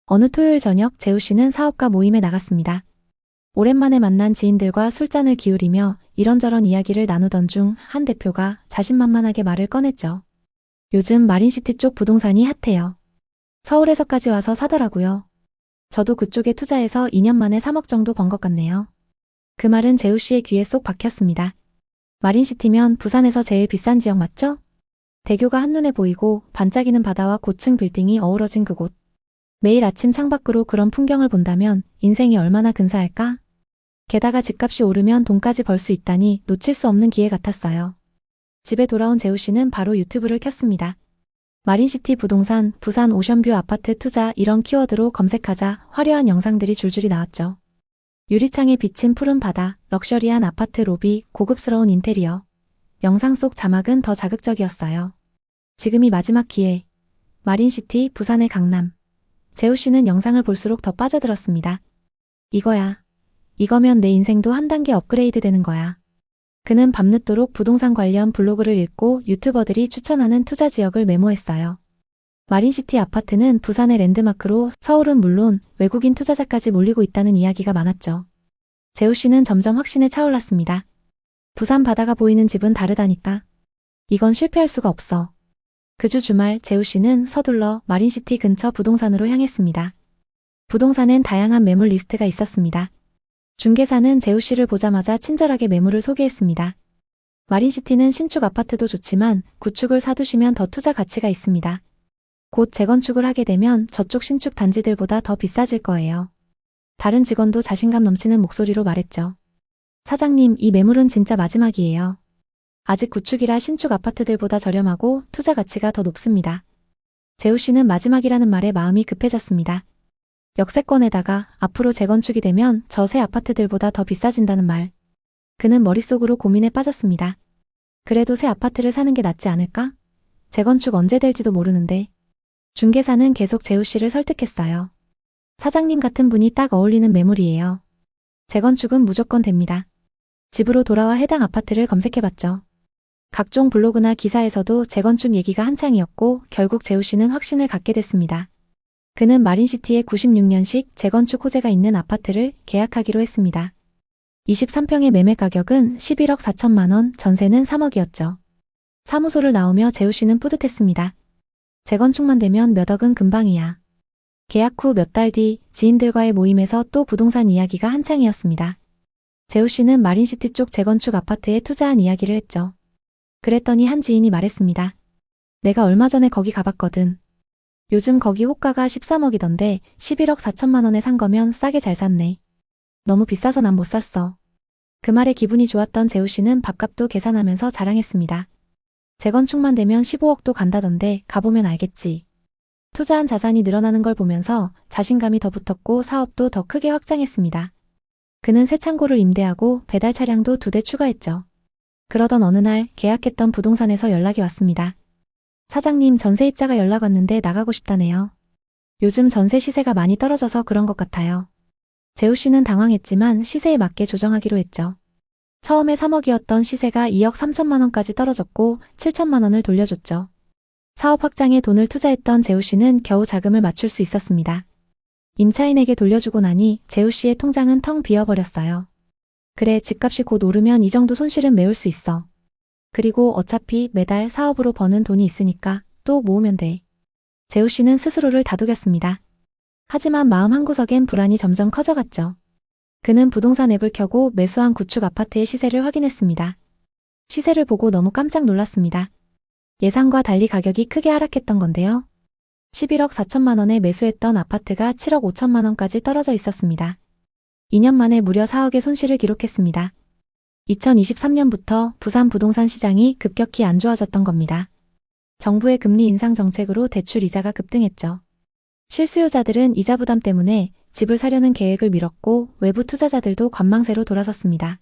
어느 토요일 저녁 재우 씨는 사업가 모임에 나갔습니다. 오랜만에 만난 지인들과 술잔을 기울이며 이런저런 이야기를 나누던 중 한 대표가 자신만만하게 말을 꺼냈죠. 요즘 마린시티 쪽 부동산이 핫해요. 서울에서까지 와서 사더라고요. 저도 그쪽에 투자해서 2년 만에 3억 정도 번 것 같네요. 그 말은 재우 씨의 귀에 쏙 박혔습니다. 마린시티면 부산에서 제일 비싼 지역 맞죠? 대교가 한눈에 보이고 반짝이는 바다와 고층 빌딩이 어우러진 그곳. 매일 아침 창밖으로 그런 풍경을 본다면 인생이 얼마나 근사할까? 게다가 집값이 오르면 돈까지 벌 수 있다니 놓칠 수 없는 기회 같았어요. 집에 돌아온 재우 씨는 바로 유튜브를 켰습니다. 마린시티 부동산, 부산 오션뷰 아파트 투자 이런 키워드로 검색하자 화려한 영상들이 줄줄이 나왔죠. 유리창에 비친 푸른 바다, 럭셔리한 아파트 로비, 고급스러운 인테리어. 영상 속 자막은 더 자극적이었어요. 지금이 마지막 기회. 마린시티, 부산의 강남. 재우 씨는 영상을 볼수록 더 빠져들었습니다. 이거야. 이거면 내 인생도 한 단계 업그레이드 되는 거야. 그는 밤늦도록 부동산 관련 블로그를 읽고 유튜버들이 추천하는 투자 지역을 메모했어요. 마린시티 아파트는 부산의 랜드마크로 서울은 물론 외국인 투자자까지 몰리고 있다는 이야기가 많았죠. 재우 씨는 점점 확신에 차올랐습니다. 부산 바다가 보이는 집은 다르다니까. 이건 실패할 수가 없어. 그 주 주말 재우 씨는 서둘러 마린시티 근처 부동산으로 향했습니다. 부동산엔 다양한 매물 리스트가 있었습니다. 중개사는 재우 씨를 보자마자 친절하게 매물을 소개했습니다. 마린시티는 신축 아파트도 좋지만 구축을 사두시면 더 투자 가치가 있습니다. 곧 재건축을 하게 되면 저쪽 신축 단지들보다 더 비싸질 거예요. 다른 직원도 자신감 넘치는 목소리로 말했죠. 사장님, 이 매물은 진짜 마지막이에요. 아직 구축이라 신축 아파트들보다 저렴하고 투자 가치가 더 높습니다. 재우 씨는 마지막이라는 말에 마음이 급해졌습니다. 역세권에다가 앞으로 재건축이 되면 저 새 아파트들보다 더 비싸진다는 말. 그는 머릿속으로 고민에 빠졌습니다. 그래도 새 아파트를 사는 게 낫지 않을까? 재건축 언제 될지도 모르는데. 중개사는 계속 재우 씨를 설득했어요. 사장님 같은 분이 딱 어울리는 매물이에요. 재건축은 무조건 됩니다. 집으로 돌아와 해당 아파트를 검색해봤죠. 각종 블로그나 기사에서도 재건축 얘기가 한창이었고 결국 재우 씨는 확신을 갖게 됐습니다. 그는 마린시티에 96년식 재건축 호재가 있는 아파트를 계약하기로 했습니다. 23평의 매매 가격은 11억 4천만 원, 전세는 3억이었죠. 사무소를 나오며 재우 씨는 뿌듯했습니다. 재건축만 되면 몇 억은 금방이야. 계약 후 몇 달 뒤 지인들과의 모임에서 또 부동산 이야기가 한창이었습니다. 재우 씨는 마린시티 쪽 재건축 아파트에 투자한 이야기를 했죠. 그랬더니 한 지인이 말했습니다. 내가 얼마 전에 거기 가봤거든. 요즘 거기 호가가 13억이던데 11억 4천만 원에 산 거면 싸게 잘 샀네. 너무 비싸서 난 못 샀어. 그 말에 기분이 좋았던 재우 씨는 밥값도 계산하면서 자랑했습니다. 재건축만 되면 15억도 간다던데 가보면 알겠지. 투자한 자산이 늘어나는 걸 보면서 자신감이 더 붙었고 사업도 더 크게 확장했습니다. 그는 새 창고를 임대하고 배달 차량도 2대 추가했죠. 그러던 어느 날 계약했던 부동산에서 연락이 왔습니다. 사장님, 전세입자가 연락 왔는데 나가고 싶다네요. 요즘 전세 시세가 많이 떨어져서 그런 것 같아요. 재우 씨는 당황했지만 시세에 맞게 조정하기로 했죠. 처음에 3억이었던 시세가 2억 3천만 원까지 떨어졌고 7천만 원을 돌려줬죠. 사업 확장에 돈을 투자했던 재우 씨는 겨우 자금을 맞출 수 있었습니다. 임차인에게 돌려주고 나니 재우 씨의 통장은 텅 비어버렸어요. 그래, 집값이 곧 오르면 이 정도 손실은 메울 수 있어. 그리고 어차피 매달 사업으로 버는 돈이 있으니까 또 모으면 돼. 재우 씨는 스스로를 다독였습니다. 하지만 마음 한구석엔 불안이 점점 커져갔죠. 그는 부동산 앱을 켜고 매수한 구축 아파트의 시세를 확인했습니다. 시세를 보고 너무 깜짝 놀랐습니다. 예상과 달리 가격이 크게 하락했던 건데요. 11억 4천만 원에 매수했던 아파트가 7억 5천만 원까지 떨어져 있었습니다. 2년 만에 무려 4억의 손실을 기록했습니다. 2023년부터 부산 부동산 시장이 급격히 안 좋아졌던 겁니다. 정부의 금리 인상 정책으로 대출 이자가 급등했죠. 실수요자들은 이자 부담 때문에 집을 사려는 계획을 미뤘고 외부 투자자들도 관망세로 돌아섰습니다.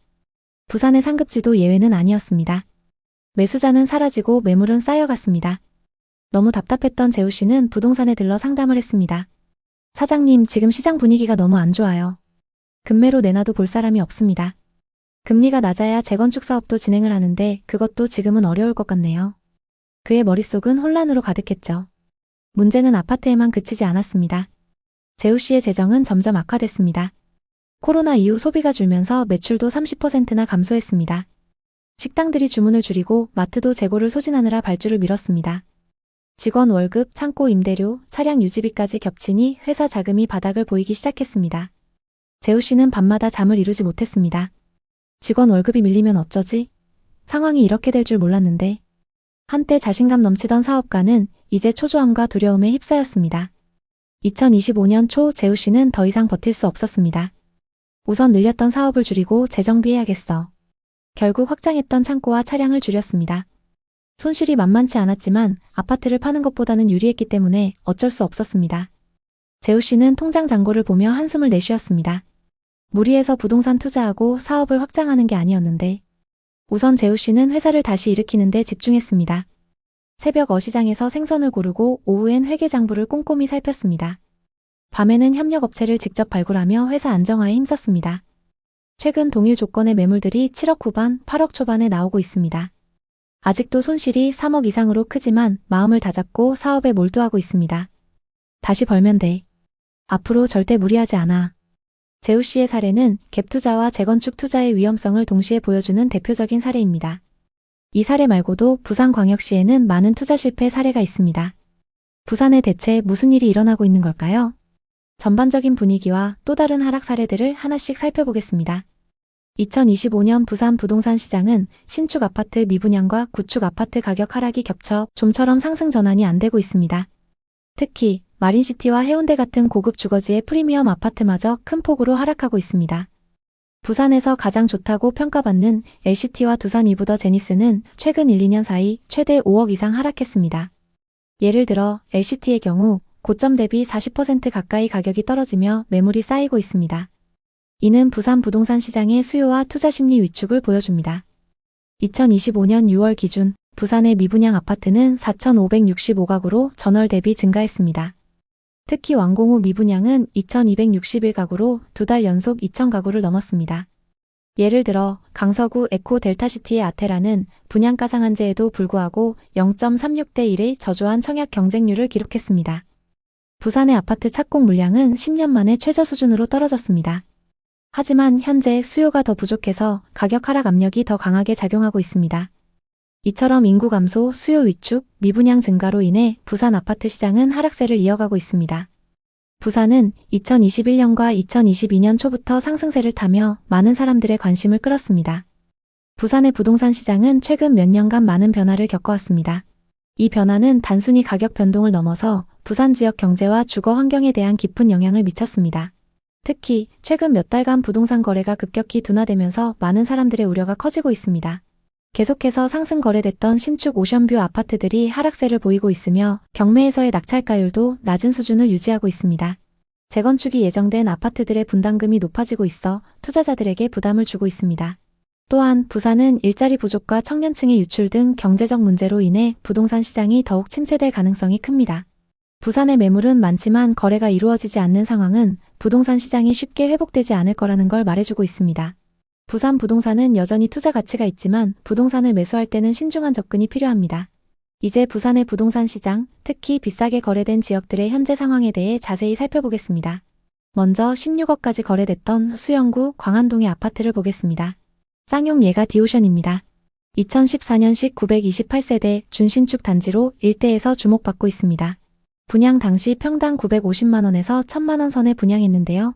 부산의 상급지도 예외는 아니었습니다. 매수자는 사라지고 매물은 쌓여갔습니다. 너무 답답했던 재우 씨는 부동산에 들러 상담을 했습니다. 사장님, 지금 시장 분위기가 너무 안 좋아요. 급매로 내놔도 볼 사람이 없습니다. 금리가 낮아야 재건축 사업도 진행을 하는데 그것도 지금은 어려울 것 같네요. 그의 머릿속은 혼란으로 가득했죠. 문제는 아파트에만 그치지 않았습니다. 재우 씨의 재정은 점점 악화됐습니다. 코로나 이후 소비가 줄면서 매출도 30%나 감소했습니다. 식당들이 주문을 줄이고 마트도 재고를 소진하느라 발주를 미뤘습니다. 직원 월급, 창고 임대료, 차량 유지비까지 겹치니 회사 자금이 바닥을 보이기 시작했습니다. 재우 씨는 밤마다 잠을 이루지 못했습니다. 직원 월급이 밀리면 어쩌지? 상황이 이렇게 될 줄 몰랐는데. 한때 자신감 넘치던 사업가는 이제 초조함과 두려움에 휩싸였습니다. 2025년 초 재우 씨는 더 이상 버틸 수 없었습니다. 우선 늘렸던 사업을 줄이고 재정비해야겠어. 결국 확장했던 창고와 차량을 줄였습니다. 손실이 만만치 않았지만 아파트를 파는 것보다는 유리했기 때문에 어쩔 수 없었습니다. 재우 씨는 통장 잔고를 보며 한숨을 내쉬었습니다. 무리해서 부동산 투자하고 사업을 확장하는 게 아니었는데. 우선 재우 씨는 회사를 다시 일으키는 데 집중했습니다. 새벽 어시장에서 생선을 고르고 오후엔 회계장부를 꼼꼼히 살폈습니다. 밤에는 협력업체를 직접 발굴하며 회사 안정화에 힘썼습니다. 최근 동일 조건의 매물들이 7억 후반, 8억 초반에 나오고 있습니다. 아직도 손실이 3억 이상으로 크지만 마음을 다잡고 사업에 몰두하고 있습니다. 다시 벌면 돼. 앞으로 절대 무리하지 않아. 재우 씨의 사례는 갭 투자와 재건축 투자의 위험성을 동시에 보여주는 대표적인 사례입니다. 이 사례 말고도 부산광역시에는 많은 투자 실패 사례가 있습니다. 부산에 대체 무슨 일이 일어나고 있는 걸까요? 전반적인 분위기와 또 다른 하락 사례들을 하나씩 살펴보겠습니다. 2025년 부산 부동산 시장은 신축 아파트 미분양과 구축 아파트 가격 하락이 겹쳐 좀처럼 상승 전환이 안 되고 있습니다. 특히 마린시티와 해운대 같은 고급 주거지의 프리미엄 아파트마저 큰 폭으로 하락하고 있습니다. 부산에서 가장 좋다고 평가받는 LCT와 두산 이브더 제니스는 최근 1-2년 사이 최대 5억 이상 하락했습니다. 예를 들어 LCT의 경우 고점 대비 40% 가까이 가격이 떨어지며 매물이 쌓이고 있습니다. 이는 부산 부동산 시장의 수요와 투자 심리 위축을 보여줍니다. 2025년 6월 기준 부산의 미분양 아파트는 4,565가구로 전월 대비 증가했습니다. 특히 완공 후 미분양은 2,261가구로 2달 연속 2,000가구를 넘었습니다. 예를 들어 강서구 에코 델타시티의 아테라는 분양가 상한제에도 불구하고 0.36대 1의 저조한 청약 경쟁률을 기록했습니다. 부산의 아파트 착공 물량은 10년 만에 최저 수준으로 떨어졌습니다. 하지만 현재 수요가 더 부족해서 가격 하락 압력이 더 강하게 작용하고 있습니다. 이처럼 인구 감소, 수요 위축, 미분양 증가로 인해 부산 아파트 시장은 하락세를 이어가고 있습니다. 부산은 2021년과 2022년 초부터 상승세를 타며 많은 사람들의 관심을 끌었습니다. 부산의 부동산 시장은 최근 몇 년간 많은 변화를 겪어왔습니다. 이 변화는 단순히 가격 변동을 넘어서 부산 지역 경제와 주거 환경에 대한 깊은 영향을 미쳤습니다. 특히 최근 몇 달간 부동산 거래가 급격히 둔화되면서 많은 사람들의 우려가 커지고 있습니다. 계속해서 상승 거래됐던 신축 오션뷰 아파트들이 하락세를 보이고 있으며 경매에서의 낙찰가율도 낮은 수준을 유지하고 있습니다. 재건축이 예정된 아파트들의 분담금이 높아지고 있어 투자자들에게 부담을 주고 있습니다. 또한 부산은 일자리 부족과 청년층의 유출 등 경제적 문제로 인해 부동산 시장이 더욱 침체될 가능성이 큽니다. 부산의 매물은 많지만 거래가 이루어지지 않는 상황은 부동산 시장이 쉽게 회복되지 않을 거라는 걸 말해주고 있습니다. 부산 부동산은 여전히 투자 가치가 있지만 부동산을 매수할 때는 신중한 접근이 필요합니다. 이제 부산의 부동산 시장, 특히 비싸게 거래된 지역들의 현재 상황에 대해 자세히 살펴보겠습니다. 먼저 16억까지 거래됐던 수영구 광안동의 아파트를 보겠습니다. 쌍용 예가 디오션입니다. 2014년식 928세대 준신축 단지로 일대에서 주목받고 있습니다. 분양 당시 평당 950만원에서 1000만원 선에 분양했는데요.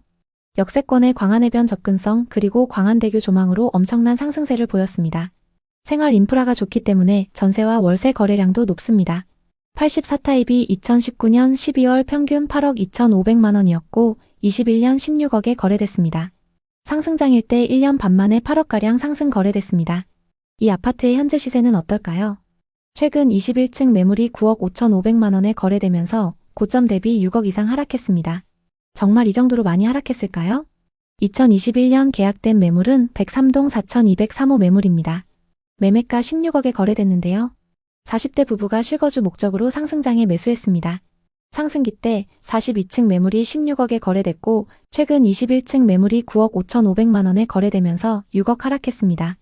역세권의 광안해변 접근성 그리고 광안대교 조망으로 엄청난 상승세를 보였습니다. 생활 인프라가 좋기 때문에 전세와 월세 거래량도 높습니다. 84타입이 2019년 12월 평균 8억 2,500만원이었고 21년 16억에 거래됐습니다. 상승장일 때 1년 반 만에 8억가량 상승 거래됐습니다. 이 아파트의 현재 시세는 어떨까요? 최근 21층 매물이 9억 5,500만원에 거래되면서 고점 대비 6억 이상 하락했습니다. 정말 이 정도로 많이 하락했을까요? 2021년 계약된 매물은 103동 4203호 매물입니다. 매매가 16억에 거래됐는데요. 40대 부부가 실거주 목적으로 상승장에 매수했습니다. 상승기 때 42층 매물이 16억에 거래됐고 최근 21층 매물이 9억 5,500만원에 거래되면서 6억 하락했습니다.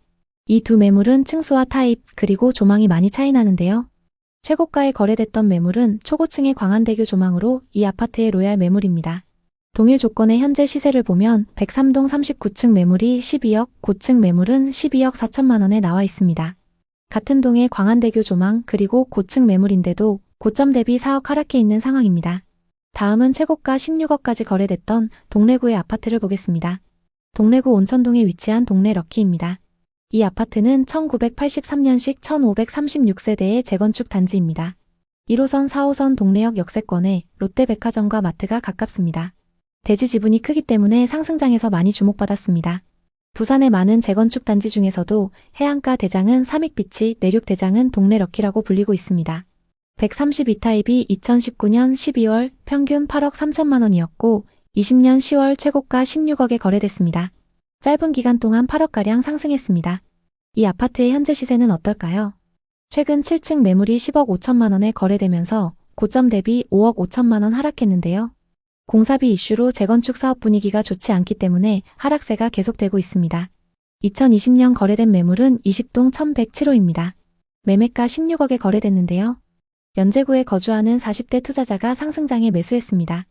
이 두 매물은 층수와 타입 그리고 조망이 많이 차이 나는데요. 최고가에 거래됐던 매물은 초고층의 광안대교 조망으로 이 아파트의 로얄 매물입니다. 동일 조건의 현재 시세를 보면 103동 39층 매물이 12억, 고층 매물은 12억 4천만원에 나와 있습니다. 같은 동의 광안대교 조망 그리고 고층 매물인데도 고점 대비 4억 하락해 있는 상황입니다. 다음은 최고가 16억까지 거래됐던 동래구의 아파트를 보겠습니다. 동래구 온천동에 위치한 동래 럭키입니다. 이 아파트는 1983년식 1536세대의 재건축 단지입니다. 1호선 4호선 동래역 역세권에 롯데백화점과 마트가 가깝습니다. 대지 지분이 크기 때문에 상승장에서 많이 주목받았습니다. 부산의 많은 재건축 단지 중에서도 해안가 대장은 삼익비치, 내륙 대장은 동래 럭키라고 불리고 있습니다. 132타입이 2019년 12월 평균 8억 3천만원이었고 20년 10월 최고가 16억에 거래됐습니다. 짧은 기간 동안 8억가량 상승했습니다. 이 아파트의 현재 시세는 어떨까요? 최근 7층 매물이 10억 5천만원에 거래되면서 고점 대비 5억 5천만원 하락했는데요. 공사비 이슈로 재건축 사업 분위기가 좋지 않기 때문에 하락세가 계속되고 있습니다. 2020년 거래된 매물은 20동 1107호입니다. 매매가 16억에 거래됐는데요. 연제구에 거주하는 40대 투자자가 상승장에 매수했습니다.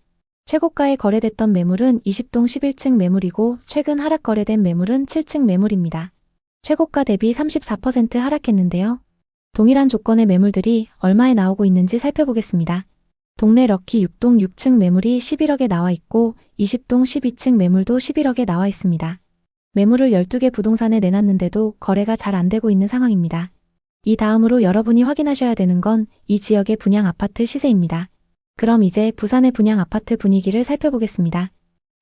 최고가에 거래됐던 매물은 20동 11층 매물이고 최근 하락 거래된 매물은 7층 매물입니다. 최고가 대비 34% 하락했는데요. 동일한 조건의 매물들이 얼마에 나오고 있는지 살펴보겠습니다. 동래 럭키 6동 6층 매물이 11억에 나와 있고 20동 12층 매물도 11억에 나와 있습니다. 매물을 12개 부동산에 내놨는데도 거래가 잘 안 되고 있는 상황입니다. 이 다음으로 여러분이 확인하셔야 되는 건 이 지역의 분양 아파트 시세입니다. 그럼 이제 부산의 분양 아파트 분위기를 살펴보겠습니다.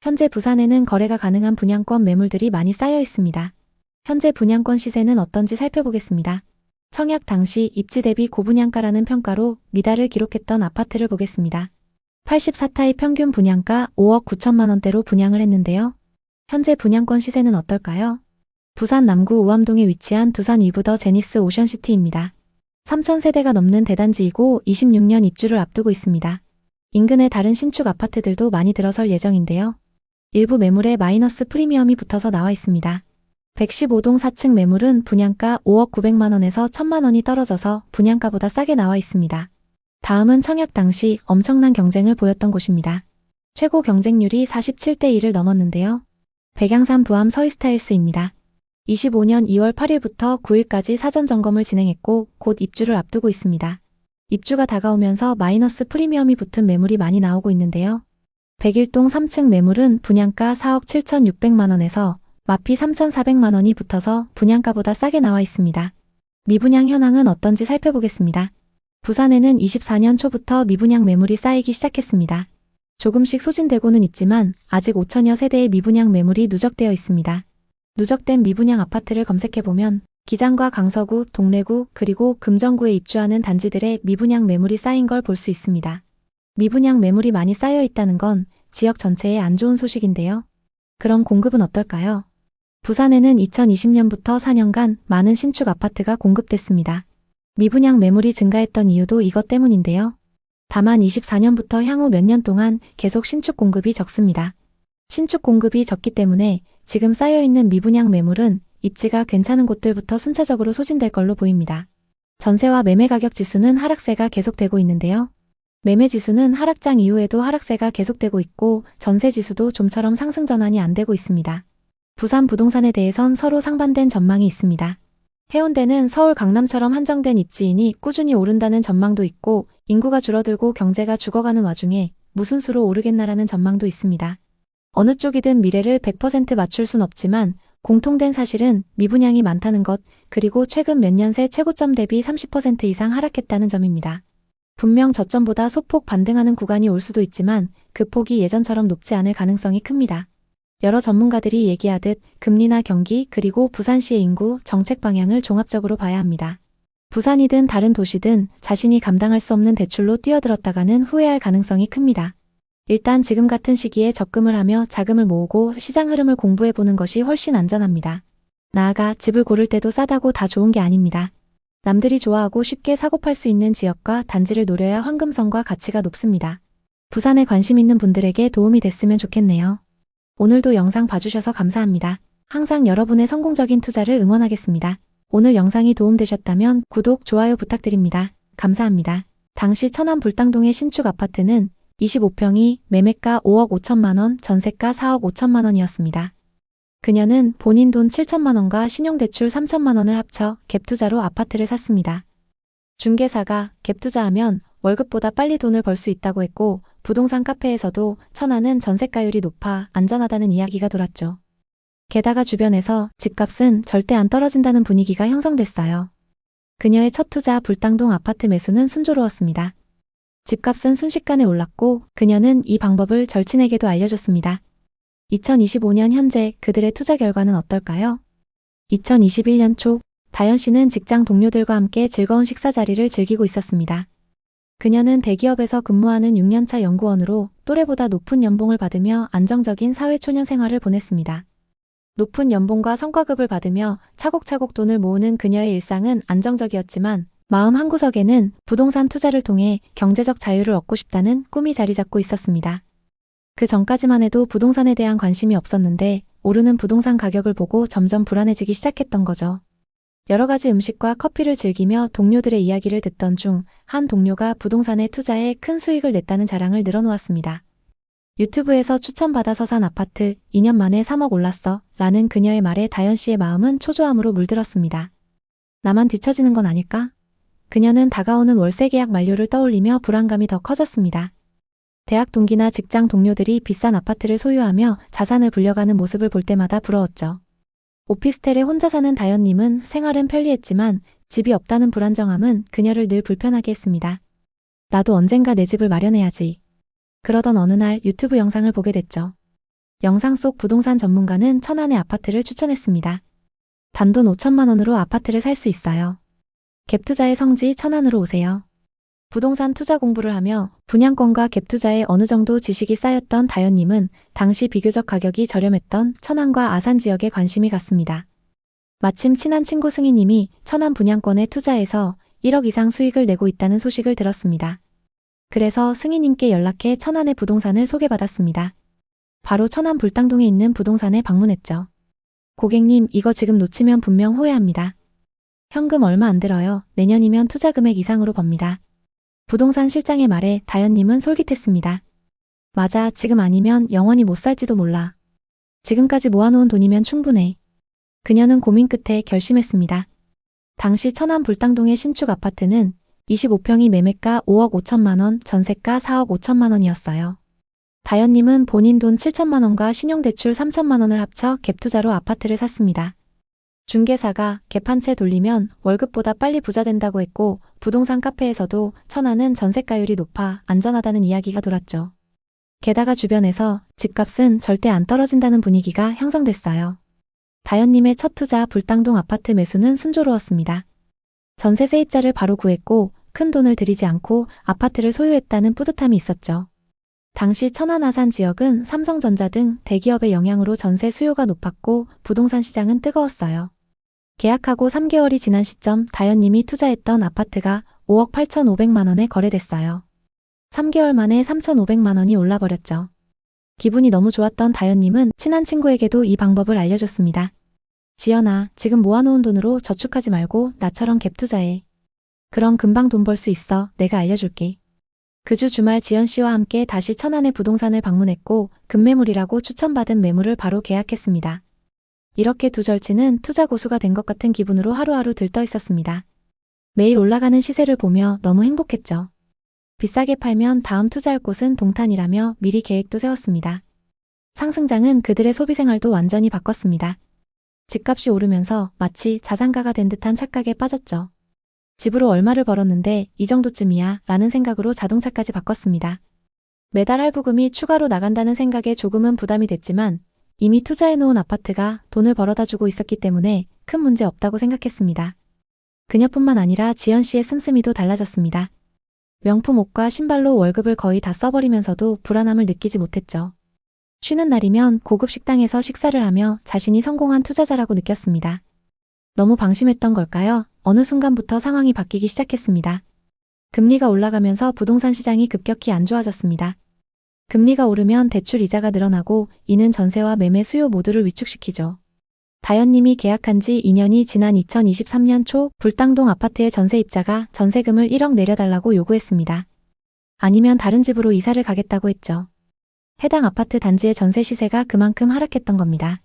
현재 부산에는 거래가 가능한 분양권 매물들이 많이 쌓여 있습니다. 현재 분양권 시세는 어떤지 살펴보겠습니다. 청약 당시 입지 대비 고분양가라는 평가로 미달을 기록했던 아파트를 보겠습니다. 84타입 평균 분양가 5억 9천만원대로 분양을 했는데요. 현재 분양권 시세는 어떨까요? 부산 남구 우암동에 위치한 두산 위브더 제니스 오션시티입니다. 3,000세대가 넘는 대단지이고 26년 입주를 앞두고 있습니다. 인근의 다른 신축 아파트들도 많이 들어설 예정인데요. 일부 매물에 마이너스 프리미엄이 붙어서 나와 있습니다. 115동 4층 매물은 분양가 5억 900만원에서 1000만원이 떨어져서 분양가보다 싸게 나와 있습니다. 다음은 청약 당시 엄청난 경쟁을 보였던 곳입니다. 최고 경쟁률이 47대1을 넘었는데요. 백양산 부암 서희스타일스입니다. 25년 2월 8일부터 9일까지 사전 점검을 진행했고 곧 입주를 앞두고 있습니다. 입주가 다가오면서 마이너스 프리미엄이 붙은 매물이 많이 나오고 있는데요. 101동 3층 매물은 분양가 4억 7,600만원에서 마피 3,400만원이 붙어서 분양가보다 싸게 나와 있습니다. 미분양 현황은 어떤지 살펴보겠습니다. 부산에는 24년 초부터 미분양 매물이 쌓이기 시작했습니다. 조금씩 소진되고는 있지만 아직 5천여 세대의 미분양 매물이 누적되어 있습니다. 누적된 미분양 아파트를 검색해보면 기장과 강서구, 동래구, 그리고 금정구에 입주하는 단지들의 미분양 매물이 쌓인 걸 볼 수 있습니다. 미분양 매물이 많이 쌓여 있다는 건 지역 전체에 안 좋은 소식인데요. 그럼 공급은 어떨까요? 부산에는 2020년부터 4년간 많은 신축 아파트가 공급됐습니다. 미분양 매물이 증가했던 이유도 이것 때문인데요. 다만 24년부터 향후 몇 년 동안 계속 신축 공급이 적습니다. 신축 공급이 적기 때문에 지금 쌓여있는 미분양 매물은 입지가 괜찮은 곳들부터 순차적으로 소진될 걸로 보입니다. 전세와 매매 가격 지수는 하락세가 계속되고 있는데요. 매매 지수는 하락장 이후에도 하락세가 계속되고 있고 전세 지수도 좀처럼 상승 전환이 안 되고 있습니다. 부산 부동산에 대해선 서로 상반된 전망이 있습니다. 해운대는 서울 강남처럼 한정된 입지이니 꾸준히 오른다는 전망도 있고 인구가 줄어들고 경제가 죽어가는 와중에 무슨 수로 오르겠나라는 전망도 있습니다. 어느 쪽이든 미래를 100% 맞출 순 없지만 공통된 사실은 미분양이 많다는 것, 그리고 최근 몇 년 새 최고점 대비 30% 이상 하락했다는 점입니다. 분명 저점보다 소폭 반등하는 구간이 올 수도 있지만 그 폭이 예전처럼 높지 않을 가능성이 큽니다. 여러 전문가들이 얘기하듯 금리나 경기 그리고 부산시의 인구, 정책 방향을 종합적으로 봐야 합니다. 부산이든 다른 도시든 자신이 감당할 수 없는 대출로 뛰어들었다가는 후회할 가능성이 큽니다. 일단 지금 같은 시기에 적금을 하며 자금을 모으고 시장 흐름을 공부해보는 것이 훨씬 안전합니다. 나아가 집을 고를 때도 싸다고 다 좋은 게 아닙니다. 남들이 좋아하고 쉽게 사고팔 수 있는 지역과 단지를 노려야 황금성과 가치가 높습니다. 부산에 관심 있는 분들에게 도움이 됐으면 좋겠네요. 오늘도 영상 봐주셔서 감사합니다. 항상 여러분의 성공적인 투자를 응원하겠습니다. 오늘 영상이 도움되셨다면 구독, 좋아요 부탁드립니다. 감사합니다. 당시 천안 불당동의 신축 아파트는 25평이 매매가 5억 5천만 원, 전세가 4억 5천만 원이었습니다. 그녀는 본인 돈 7천만 원과 신용대출 3천만 원을 합쳐 갭투자로 아파트를 샀습니다. 중개사가 갭투자하면 월급보다 빨리 돈을 벌 수 있다고 했고 부동산 카페에서도 천안은 전세가율이 높아 안전하다는 이야기가 돌았죠. 게다가 주변에서 집값은 절대 안 떨어진다는 분위기가 형성됐어요. 그녀의 첫 투자 불당동 아파트 매수는 순조로웠습니다. 집값은 순식간에 올랐고 그녀는 이 방법을 절친에게도 알려줬습니다. 2025년 현재 그들의 투자 결과는 어떨까요? 2021년 초 다현 씨는 직장 동료들과 함께 즐거운 식사 자리를 즐기고 있었습니다. 그녀는 대기업에서 근무하는 6년차 연구원으로 또래보다 높은 연봉을 받으며 안정적인 사회초년 생활을 보냈습니다. 높은 연봉과 성과급을 받으며 차곡차곡 돈을 모으는 그녀의 일상은 안정적이었지만 마음 한구석에는 부동산 투자를 통해 경제적 자유를 얻고 싶다는 꿈이 자리 잡고 있었습니다. 그 전까지만 해도 부동산에 대한 관심이 없었는데 오르는 부동산 가격을 보고 점점 불안해지기 시작했던 거죠. 여러 가지 음식과 커피를 즐기며 동료들의 이야기를 듣던 중 한 동료가 부동산에 투자해 큰 수익을 냈다는 자랑을 늘어놓았습니다. 유튜브에서 추천받아서 산 아파트 2년 만에 3억 올랐어 라는 그녀의 말에 다현 씨의 마음은 초조함으로 물들었습니다. 나만 뒤처지는 건 아닐까? 그녀는 다가오는 월세 계약 만료를 떠올리며 불안감이 더 커졌습니다. 대학 동기나 직장 동료들이 비싼 아파트를 소유하며 자산을 불려가는 모습을 볼 때마다 부러웠죠. 오피스텔에 혼자 사는 다현님은 생활은 편리했지만 집이 없다는 불안정함은 그녀를 늘 불편하게 했습니다. 나도 언젠가 내 집을 마련해야지. 그러던 어느 날 유튜브 영상을 보게 됐죠. 영상 속 부동산 전문가는 천안의 아파트를 추천했습니다. 단돈 5천만 원으로 아파트를 살 수 있어요. 갭투자의 성지 천안으로 오세요. 부동산 투자 공부를 하며 분양권과 갭투자에 어느 정도 지식이 쌓였던 다현님은 당시 비교적 가격이 저렴했던 천안과 아산 지역에 관심이 갔습니다. 마침 친한 친구 승희님이 천안 분양권에 투자해서 1억 이상 수익을 내고 있다는 소식을 들었습니다. 그래서 승희님께 연락해 천안의 부동산을 소개받았습니다. 바로 천안 불당동에 있는 부동산에 방문했죠. 고객님, 이거 지금 놓치면 분명 후회합니다. 현금 얼마 안 들어요. 내년이면 투자 금액 이상으로 법니다. 부동산 실장의 말에 다현님은 솔깃했습니다. 맞아, 지금 아니면 영원히 못 살지도 몰라. 지금까지 모아놓은 돈이면 충분해. 그녀는 고민 끝에 결심했습니다. 당시 천안 불당동의 신축 아파트는 25평이 매매가 5억 5천만 원, 전세가 4억 5천만 원이었어요. 다현님은 본인 돈 7천만 원과 신용대출 3천만 원을 합쳐 갭투자로 아파트를 샀습니다. 중개사가 갭 한 채 돌리면 월급보다 빨리 부자 된다고 했고 부동산 카페에서도 천안은 전세가율이 높아 안전하다는 이야기가 돌았죠. 게다가 주변에서 집값은 절대 안 떨어진다는 분위기가 형성됐어요. 다현님의 첫 투자 불당동 아파트 매수는 순조로웠습니다. 전세 세입자를 바로 구했고 큰 돈을 들이지 않고 아파트를 소유했다는 뿌듯함이 있었죠. 당시 천안 아산 지역은 삼성전자 등 대기업의 영향으로 전세 수요가 높았고 부동산 시장은 뜨거웠어요. 계약하고 3개월이 지난 시점 다현님이 투자했던 아파트가 5억 8,500만 원에 거래됐어요. 3개월 만에 3,500만 원이 올라버렸죠. 기분이 너무 좋았던 다현님은 친한 친구에게도 이 방법을 알려줬습니다. 지연아, 지금 모아놓은 돈으로 저축하지 말고 나처럼 갭 투자해. 그럼 금방 돈 벌 수 있어. 내가 알려줄게. 그 주 주말 지연 씨와 함께 다시 천안의 부동산을 방문했고 급매물이라고 추천받은 매물을 바로 계약했습니다. 이렇게 두 절친은 투자 고수가 된 것 같은 기분으로 하루하루 들떠 있었습니다. 매일 올라가는 시세를 보며 너무 행복했죠. 비싸게 팔면 다음 투자할 곳은 동탄이라며 미리 계획도 세웠습니다. 상승장은 그들의 소비생활도 완전히 바꿨습니다. 집값이 오르면서 마치 자산가가 된 듯한 착각에 빠졌죠. 집으로 얼마를 벌었는데 이 정도쯤이야 라는 생각으로 자동차까지 바꿨습니다. 매달 할부금이 추가로 나간다는 생각에 조금은 부담이 됐지만 이미 투자해놓은 아파트가 돈을 벌어다 주고 있었기 때문에 큰 문제 없다고 생각했습니다. 그녀뿐만 아니라 지연 씨의 씀씀이도 달라졌습니다. 명품 옷과 신발로 월급을 거의 다 써버리면서도 불안함을 느끼지 못했죠. 쉬는 날이면 고급 식당에서 식사를 하며 자신이 성공한 투자자라고 느꼈습니다. 너무 방심했던 걸까요? 어느 순간부터 상황이 바뀌기 시작했습니다. 금리가 올라가면서 부동산 시장이 급격히 안 좋아졌습니다. 금리가 오르면 대출 이자가 늘어나고 이는 전세와 매매 수요 모두를 위축시키죠. 다현님이 계약한 지 2년이 지난 2023년 초 불당동 아파트의 전세입자가 전세금을 1억 내려달라고 요구했습니다. 아니면 다른 집으로 이사를 가겠다고 했죠. 해당 아파트 단지의 전세 시세가 그만큼 하락했던 겁니다.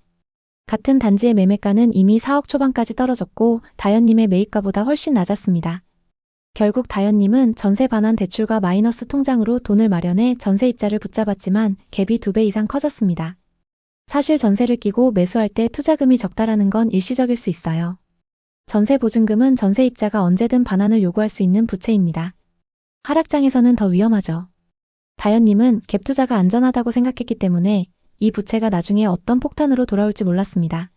같은 단지의 매매가는 이미 4억 초반까지 떨어졌고 다현님의 매입가보다 훨씬 낮았습니다. 결국 다현님은 전세 반환 대출과 마이너스 통장으로 돈을 마련해 전세입자를 붙잡았지만 갭이 2배 이상 커졌습니다. 사실 전세를 끼고 매수할 때 투자금이 적다라는 건 일시적일 수 있어요. 전세 보증금은 전세입자가 언제든 반환을 요구할 수 있는 부채입니다. 하락장에서는 더 위험하죠. 다현님은 갭 투자가 안전하다고 생각했기 때문에 이 부채가 나중에 어떤 폭탄으로 돌아올지 몰랐습니다.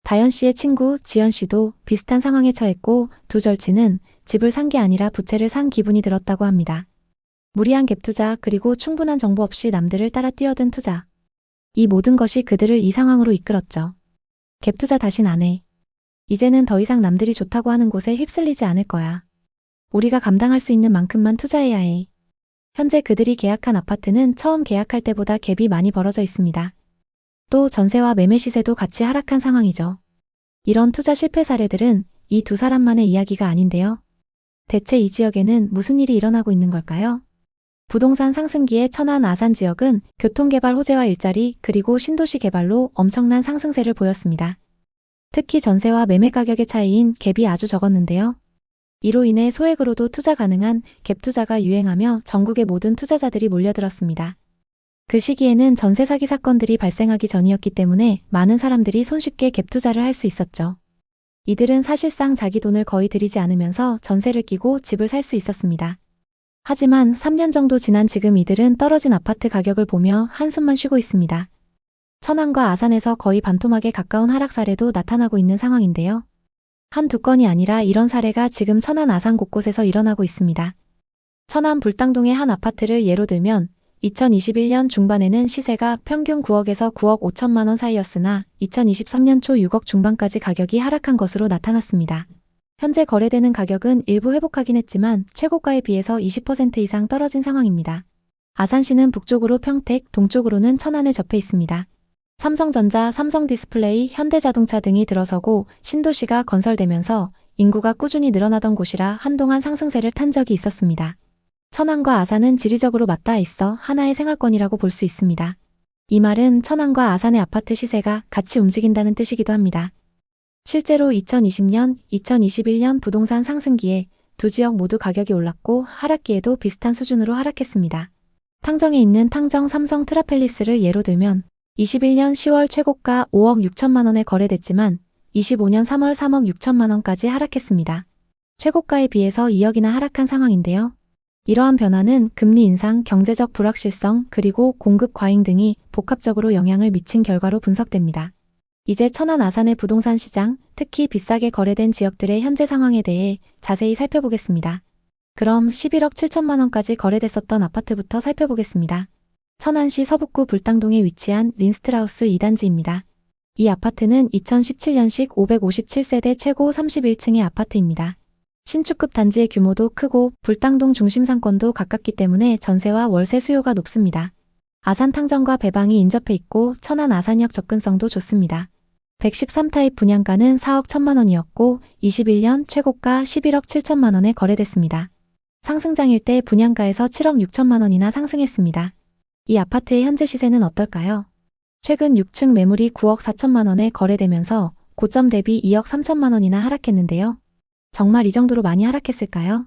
다현 씨의 친구 지연 씨도 비슷한 상황에 처했고 두 절친은 집을 산 게 아니라 부채를 산 기분이 들었다고 합니다. 무리한 갭 투자 그리고 충분한 정보 없이 남들을 따라 뛰어든 투자. 이 모든 것이 그들을 이 상황으로 이끌었죠. 갭 투자 다신 안 해. 이제는 더 이상 남들이 좋다고 하는 곳에 휩쓸리지 않을 거야. 우리가 감당할 수 있는 만큼만 투자해야 해. 현재 그들이 계약한 아파트는 처음 계약할 때보다 갭이 많이 벌어져 있습니다. 또 전세와 매매 시세도 같이 하락한 상황이죠. 이런 투자 실패 사례들은 이 두 사람만의 이야기가 아닌데요. 대체 이 지역에는 무슨 일이 일어나고 있는 걸까요? 부동산 상승기의 천안 아산 지역은 교통개발 호재와 일자리 그리고 신도시 개발로 엄청난 상승세를 보였습니다. 특히 전세와 매매 가격의 차이인 갭이 아주 적었는데요. 이로 인해 소액으로도 투자 가능한 갭 투자가 유행하며 전국의 모든 투자자들이 몰려들었습니다. 그 시기에는 전세 사기 사건들이 발생하기 전이었기 때문에 많은 사람들이 손쉽게 갭 투자를 할 수 있었죠. 이들은 사실상 자기 돈을 거의 들이지 않으면서 전세를 끼고 집을 살 수 있었습니다. 하지만 3년 정도 지난 지금 이들은 떨어진 아파트 가격을 보며 한숨만 쉬고 있습니다. 천안과 아산에서 거의 반토막에 가까운 하락 사례도 나타나고 있는 상황인데요. 한두 건이 아니라 이런 사례가 지금 천안 아산 곳곳에서 일어나고 있습니다. 천안 불당동의 한 아파트를 예로 들면 2021년 중반에는 시세가 평균 9억에서 9억 5천만 원 사이였으나 2023년 초 6억 중반까지 가격이 하락한 것으로 나타났습니다. 현재 거래되는 가격은 일부 회복하긴 했지만 최고가에 비해서 20% 이상 떨어진 상황입니다. 아산시는 북쪽으로 평택, 동쪽으로는 천안에 접해 있습니다. 삼성전자, 삼성디스플레이, 현대자동차 등이 들어서고 신도시가 건설되면서 인구가 꾸준히 늘어나던 곳이라 한동안 상승세를 탄 적이 있었습니다. 천안과 아산은 지리적으로 맞닿아 있어 하나의 생활권이라고 볼 수 있습니다. 이 말은 천안과 아산의 아파트 시세가 같이 움직인다는 뜻이기도 합니다. 실제로 2020년, 2021년 부동산 상승기에 두 지역 모두 가격이 올랐고 하락기에도 비슷한 수준으로 하락했습니다. 탕정에 있는 탕정 삼성 트라펠리스를 예로 들면 21년 10월 최고가 5억 6천만 원에 거래됐지만 25년 3월 3억 6천만 원까지 하락했습니다. 최고가에 비해서 2억이나 하락한 상황인데요. 이러한 변화는 금리 인상, 경제적 불확실성, 그리고 공급 과잉 등이 복합적으로 영향을 미친 결과로 분석됩니다. 이제 천안 아산의 부동산 시장, 특히 비싸게 거래된 지역들의 현재 상황에 대해 자세히 살펴보겠습니다. 그럼 11억 7천만 원까지 거래됐었던 아파트부터 살펴보겠습니다. 천안시 서북구 불당동에 위치한 린스트라우스 2단지입니다. 이 아파트는 2017년식 557세대 최고 31층의 아파트입니다. 신축급 단지의 규모도 크고 불당동 중심 상권도 가깝기 때문에 전세와 월세 수요가 높습니다. 아산 탕정과 배방이 인접해 있고 천안 아산역 접근성도 좋습니다. 113타입 분양가는 4억 1천만 원이었고 21년 최고가 11억 7천만 원에 거래됐습니다. 상승장일 때 분양가에서 7억 6천만 원이나 상승했습니다. 이 아파트의 현재 시세는 어떨까요? 최근 6층 매물이 9억 4천만 원에 거래되면서 고점 대비 2억 3천만 원이나 하락했는데요. 정말 이 정도로 많이 하락했을까요?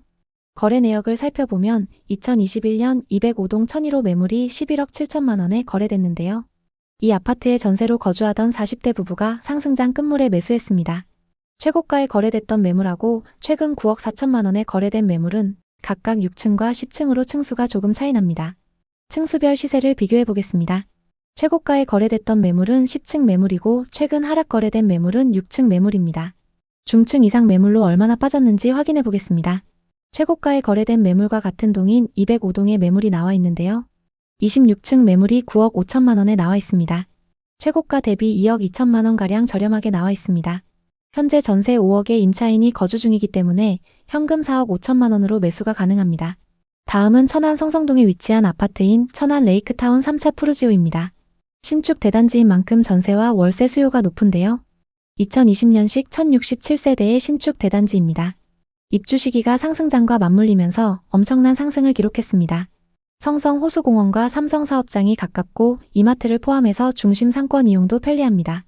거래 내역을 살펴보면 2021년 205동 1001호 매물이 11억 7천만 원에 거래됐는데요. 이 아파트에 전세로 거주하던 40대 부부가 상승장 끝물에 매수했습니다. 최고가에 거래됐던 매물하고 최근 9억 4천만 원에 거래된 매물은 각각 6층과 10층으로 층수가 조금 차이 납니다. 층수별 시세를 비교해 보겠습니다. 최고가에 거래됐던 매물은 10층 매물이고 최근 하락 거래된 매물은 6층 매물입니다. 중층 이상 매물로 얼마나 빠졌는지 확인해 보겠습니다. 최고가에 거래된 매물과 같은 동인 205동의 매물이 나와 있는데요. 26층 매물이 9억 5천만 원에 나와 있습니다. 최고가 대비 2억 2천만 원가량 저렴하게 나와 있습니다. 현재 전세 5억의 임차인이 거주 중이기 때문에 현금 4억 5천만 원으로 매수가 가능합니다. 다음은 천안 성성동에 위치한 아파트인 천안 레이크타운 3차 푸르지오입니다. 신축 대단지인 만큼 전세와 월세 수요가 높은데요. 2020년식 1067세대의 신축 대단지입니다. 입주 시기가 상승장과 맞물리면서 엄청난 상승을 기록했습니다. 성성 호수공원과 삼성사업장이 가깝고 이마트를 포함해서 중심 상권 이용도 편리합니다.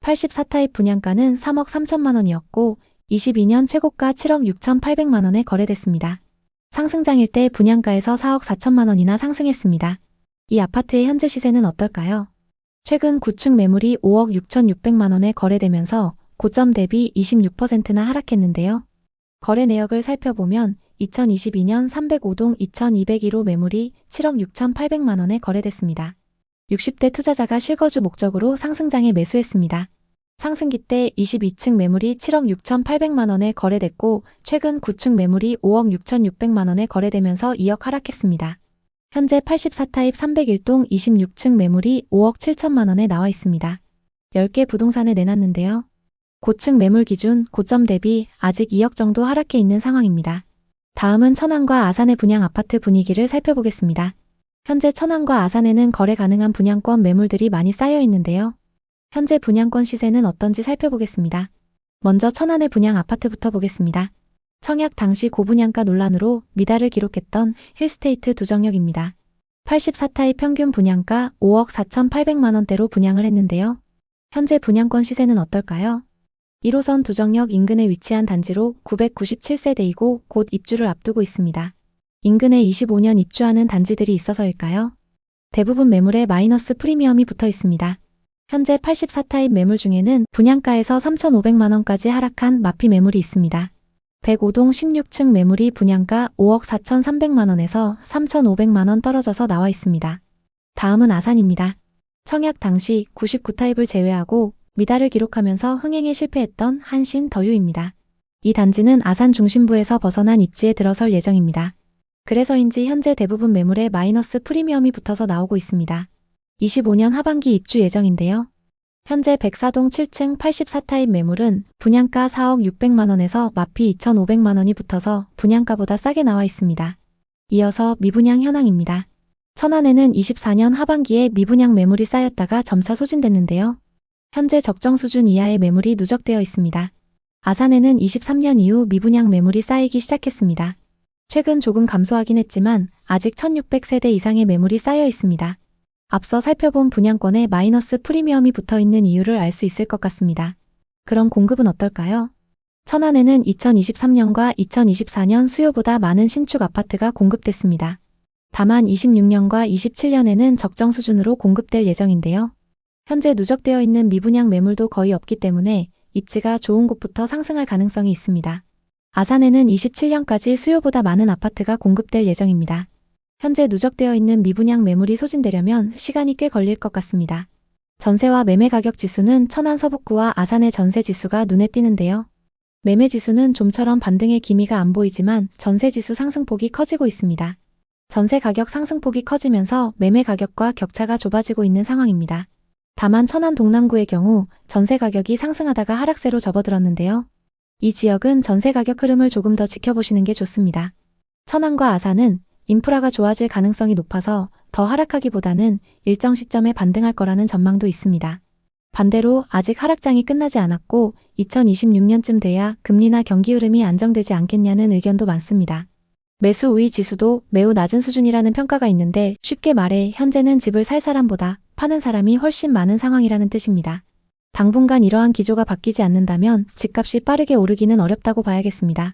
84타입 분양가는 3억 3천만 원이었고 22년 최고가 7억 6천8백만 원에 거래됐습니다. 상승장일 때 분양가에서 4억 4천만 원이나 상승했습니다. 이 아파트의 현재 시세는 어떨까요? 최근 9층 매물이 5억 6천6백만 원에 거래되면서 고점 대비 26%나 하락했는데요. 거래 내역을 살펴보면 2022년 305동 2201호 매물이 7억 6천8백만 원에 거래됐습니다. 60대 투자자가 실거주 목적으로 상승장에 매수했습니다. 상승기 때 22층 매물이 7억 6천8백만 원에 거래됐고 최근 9층 매물이 5억 6천6백만 원에 거래되면서 2억 하락했습니다. 현재 84타입 301동 26층 매물이 5억 7천만 원에 나와 있습니다. 10개 부동산에 내놨는데요. 고층 매물 기준 고점 대비 아직 2억 정도 하락해 있는 상황입니다. 다음은 천안과 아산의 분양 아파트 분위기를 살펴보겠습니다. 현재 천안과 아산에는 거래 가능한 분양권 매물들이 많이 쌓여 있는데요. 현재 분양권 시세는 어떤지 살펴보겠습니다. 먼저 천안의 분양 아파트부터 보겠습니다. 청약 당시 고분양가 논란으로 미달을 기록했던 힐스테이트 두정역입니다. 84타입 평균 분양가 5억 4천8백만 원대로 분양을 했는데요. 현재 분양권 시세는 어떨까요? 1호선 두정역 인근에 위치한 단지로 997세대이고 곧 입주를 앞두고 있습니다. 인근에 25년 입주하는 단지들이 있어서일까요? 대부분 매물에 마이너스 프리미엄이 붙어 있습니다. 현재 84타입 매물 중에는 분양가에서 3,500만 원까지 하락한 마피 매물이 있습니다. 105동 16층 매물이 분양가 5억 4,300만 원에서 3,500만 원 떨어져서 나와 있습니다. 다음은 아산입니다. 청약 당시 99타입을 제외하고 미달을 기록하면서 흥행에 실패했던 한신 더유입니다. 이 단지는 아산 중심부에서 벗어난 입지에 들어설 예정입니다. 그래서인지 현재 대부분 매물에 마이너스 프리미엄이 붙어서 나오고 있습니다. 25년 하반기 입주 예정인데요. 현재 104동 7층 84타입 매물은 분양가 4억 6백만 원에서 마피 2,500만 원이 붙어서 분양가보다 싸게 나와 있습니다. 이어서 미분양 현황입니다. 천안에는 24년 하반기에 미분양 매물이 쌓였다가 점차 소진됐는데요. 현재 적정 수준 이하의 매물이 누적되어 있습니다. 아산에는 23년 이후 미분양 매물이 쌓이기 시작했습니다. 최근 조금 감소하긴 했지만 아직 1,600세대 이상의 매물이 쌓여 있습니다. 앞서 살펴본 분양권에 마이너스 프리미엄이 붙어있는 이유를 알 수 있을 것 같습니다. 그럼 공급은 어떨까요? 천안에는 2023년과 2024년 수요보다 많은 신축 아파트가 공급됐습니다. 다만 26년과 27년에는 적정 수준으로 공급될 예정인데요. 현재 누적되어 있는 미분양 매물도 거의 없기 때문에 입지가 좋은 곳부터 상승할 가능성이 있습니다. 아산에는 27년까지 수요보다 많은 아파트가 공급될 예정입니다. 현재 누적되어 있는 미분양 매물이 소진되려면 시간이 꽤 걸릴 것 같습니다. 전세와 매매 가격 지수는 천안 서북구와 아산의 전세 지수가 눈에 띄는데요. 매매 지수는 좀처럼 반등의 기미가 안 보이지만 전세 지수 상승폭이 커지고 있습니다. 전세 가격 상승폭이 커지면서 매매 가격과 격차가 좁아지고 있는 상황입니다. 다만 천안 동남구의 경우 전세 가격이 상승하다가 하락세로 접어들었는데요. 이 지역은 전세 가격 흐름을 조금 더 지켜보시는 게 좋습니다. 천안과 아산은 인프라가 좋아질 가능성이 높아서 더 하락하기보다는 일정 시점에 반등할 거라는 전망도 있습니다. 반대로 아직 하락장이 끝나지 않았고 2026년쯤 돼야 금리나 경기 흐름이 안정되지 않겠냐는 의견도 많습니다. 매수 우위 지수도 매우 낮은 수준이라는 평가가 있는데 쉽게 말해 현재는 집을 살 사람보다 파는 사람이 훨씬 많은 상황이라는 뜻입니다. 당분간 이러한 기조가 바뀌지 않는다면 집값이 빠르게 오르기는 어렵다고 봐야겠습니다.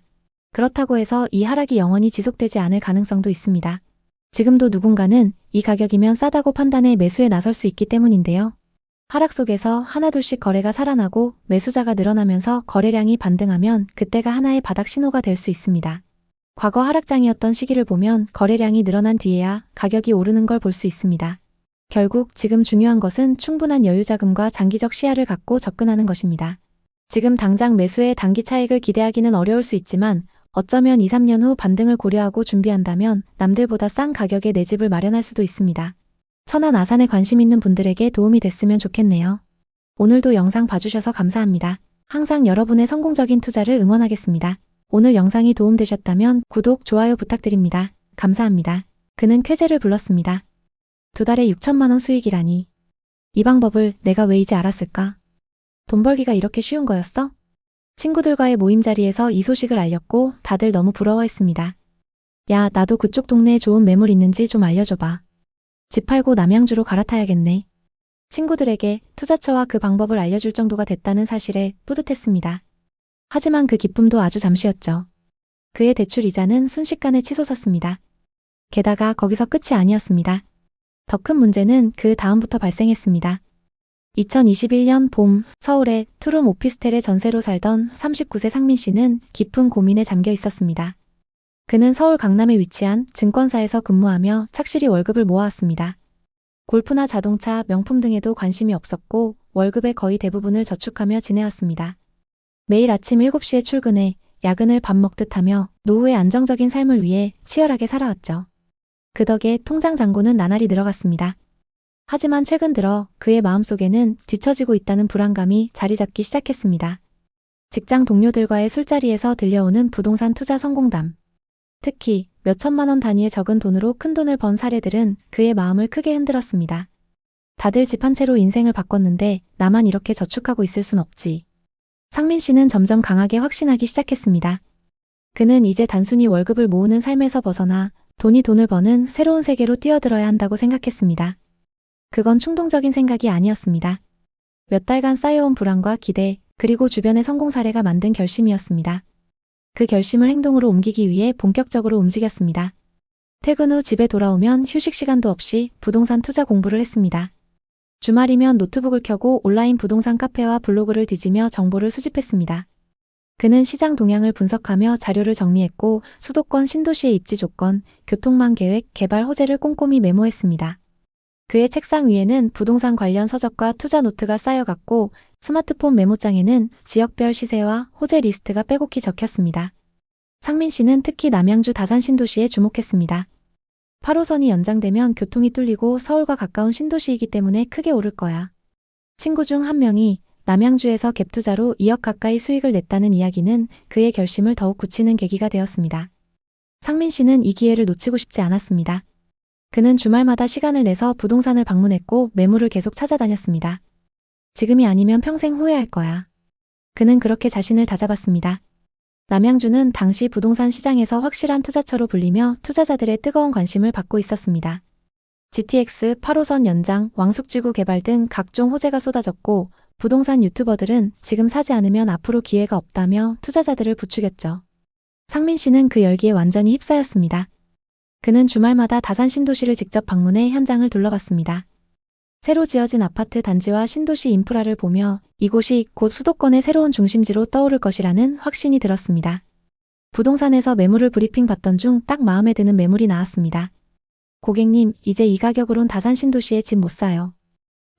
그렇다고 해서 이 하락이 영원히 지속되지 않을 가능성도 있습니다. 지금도 누군가는 이 가격이면 싸다고 판단해 매수에 나설 수 있기 때문인데요. 하락 속에서 하나둘씩 거래가 살아나고 매수자가 늘어나면서 거래량이 반등하면 그때가 하나의 바닥 신호가 될 수 있습니다. 과거 하락장이었던 시기를 보면 거래량이 늘어난 뒤에야 가격이 오르는 걸 볼 수 있습니다. 결국 지금 중요한 것은 충분한 여유자금과 장기적 시야를 갖고 접근하는 것입니다. 지금 당장 매수의 단기 차익을 기대하기는 어려울 수 있지만 어쩌면 2, 3년 후 반등을 고려하고 준비한다면 남들보다 싼 가격에 내 집을 마련할 수도 있습니다. 천안 아산에 관심 있는 분들에게 도움이 됐으면 좋겠네요. 오늘도 영상 봐주셔서 감사합니다. 항상 여러분의 성공적인 투자를 응원하겠습니다. 오늘 영상이 도움되셨다면 구독, 좋아요 부탁드립니다. 감사합니다. 그는 쾌재를 불렀습니다. 2달에 6천만 원 수익이라니. 이 방법을 내가 왜 이제 알았을까? 돈 벌기가 이렇게 쉬운 거였어? 친구들과의 모임 자리에서 이 소식을 알렸고 다들 너무 부러워했습니다. 야, 나도 그쪽 동네에 좋은 매물 있는지 좀 알려줘봐. 집 팔고 남양주로 갈아타야겠네. 친구들에게 투자처와 그 방법을 알려줄 정도가 됐다는 사실에 뿌듯했습니다. 하지만 그 기쁨도 아주 잠시였죠. 그의 대출 이자는 순식간에 치솟았습니다. 게다가 거기서 끝이 아니었습니다. 더 큰 문제는 그 다음부터 발생했습니다. 2021년 봄 서울의 투룸 오피스텔에 전세로 살던 39세 상민 씨는 깊은 고민에 잠겨 있었습니다. 그는 서울 강남에 위치한 증권사에서 근무하며 착실히 월급을 모아왔습니다. 골프나 자동차, 명품 등에도 관심이 없었고 월급의 거의 대부분을 저축하며 지내왔습니다. 매일 아침 7시에 출근해 야근을 밥 먹듯 하며 노후의 안정적인 삶을 위해 치열하게 살아왔죠. 그 덕에 통장 잔고는 나날이 늘어갔습니다. 하지만 최근 들어 그의 마음속에는 뒤처지고 있다는 불안감이 자리 잡기 시작했습니다. 직장 동료들과의 술자리에서 들려오는 부동산 투자 성공담. 특히 몇 천만 원 단위의 적은 돈으로 큰 돈을 번 사례들은 그의 마음을 크게 흔들었습니다. 다들 집 한 채로 인생을 바꿨는데 나만 이렇게 저축하고 있을 순 없지. 상민 씨는 점점 강하게 확신하기 시작했습니다. 그는 이제 단순히 월급을 모으는 삶에서 벗어나 돈이 돈을 버는 새로운 세계로 뛰어들어야 한다고 생각했습니다. 그건 충동적인 생각이 아니었습니다. 몇 달간 쌓여온 불안과 기대, 그리고 주변의 성공 사례가 만든 결심이었습니다. 그 결심을 행동으로 옮기기 위해 본격적으로 움직였습니다. 퇴근 후 집에 돌아오면 휴식 시간도 없이 부동산 투자 공부를 했습니다. 주말이면 노트북을 켜고 온라인 부동산 카페와 블로그를 뒤지며 정보를 수집했습니다. 그는 시장 동향을 분석하며 자료를 정리했고 수도권 신도시의 입지 조건, 교통망 계획, 개발 호재를 꼼꼼히 메모했습니다. 그의 책상 위에는 부동산 관련 서적과 투자 노트가 쌓여갔고 스마트폰 메모장에는 지역별 시세와 호재 리스트가 빼곡히 적혔습니다. 상민 씨는 특히 남양주 다산 신도시에 주목했습니다. 8호선이 연장되면 교통이 뚫리고 서울과 가까운 신도시이기 때문에 크게 오를 거야. 친구 중 한 명이 남양주에서 갭 투자로 2억 가까이 수익을 냈다는 이야기는 그의 결심을 더욱 굳히는 계기가 되었습니다. 상민 씨는 이 기회를 놓치고 싶지 않았습니다. 그는 주말마다 시간을 내서 부동산을 방문했고 매물을 계속 찾아다녔습니다. 지금이 아니면 평생 후회할 거야. 그는 그렇게 자신을 다잡았습니다. 남양주는 당시 부동산 시장에서 확실한 투자처로 불리며 투자자들의 뜨거운 관심을 받고 있었습니다. GTX, 8호선 연장, 왕숙지구 개발 등 각종 호재가 쏟아졌고 부동산 유튜버들은 지금 사지 않으면 앞으로 기회가 없다며 투자자들을 부추겼죠. 상민 씨는 그 열기에 완전히 휩싸였습니다. 그는 주말마다 다산 신도시를 직접 방문해 현장을 둘러봤습니다. 새로 지어진 아파트 단지와 신도시 인프라를 보며 이곳이 곧 수도권의 새로운 중심지로 떠오를 것이라는 확신이 들었습니다. 부동산에서 매물을 브리핑 받던 중 딱 마음에 드는 매물이 나왔습니다. 고객님, 이제 이 가격으론 다산 신도시에 집 못 사요.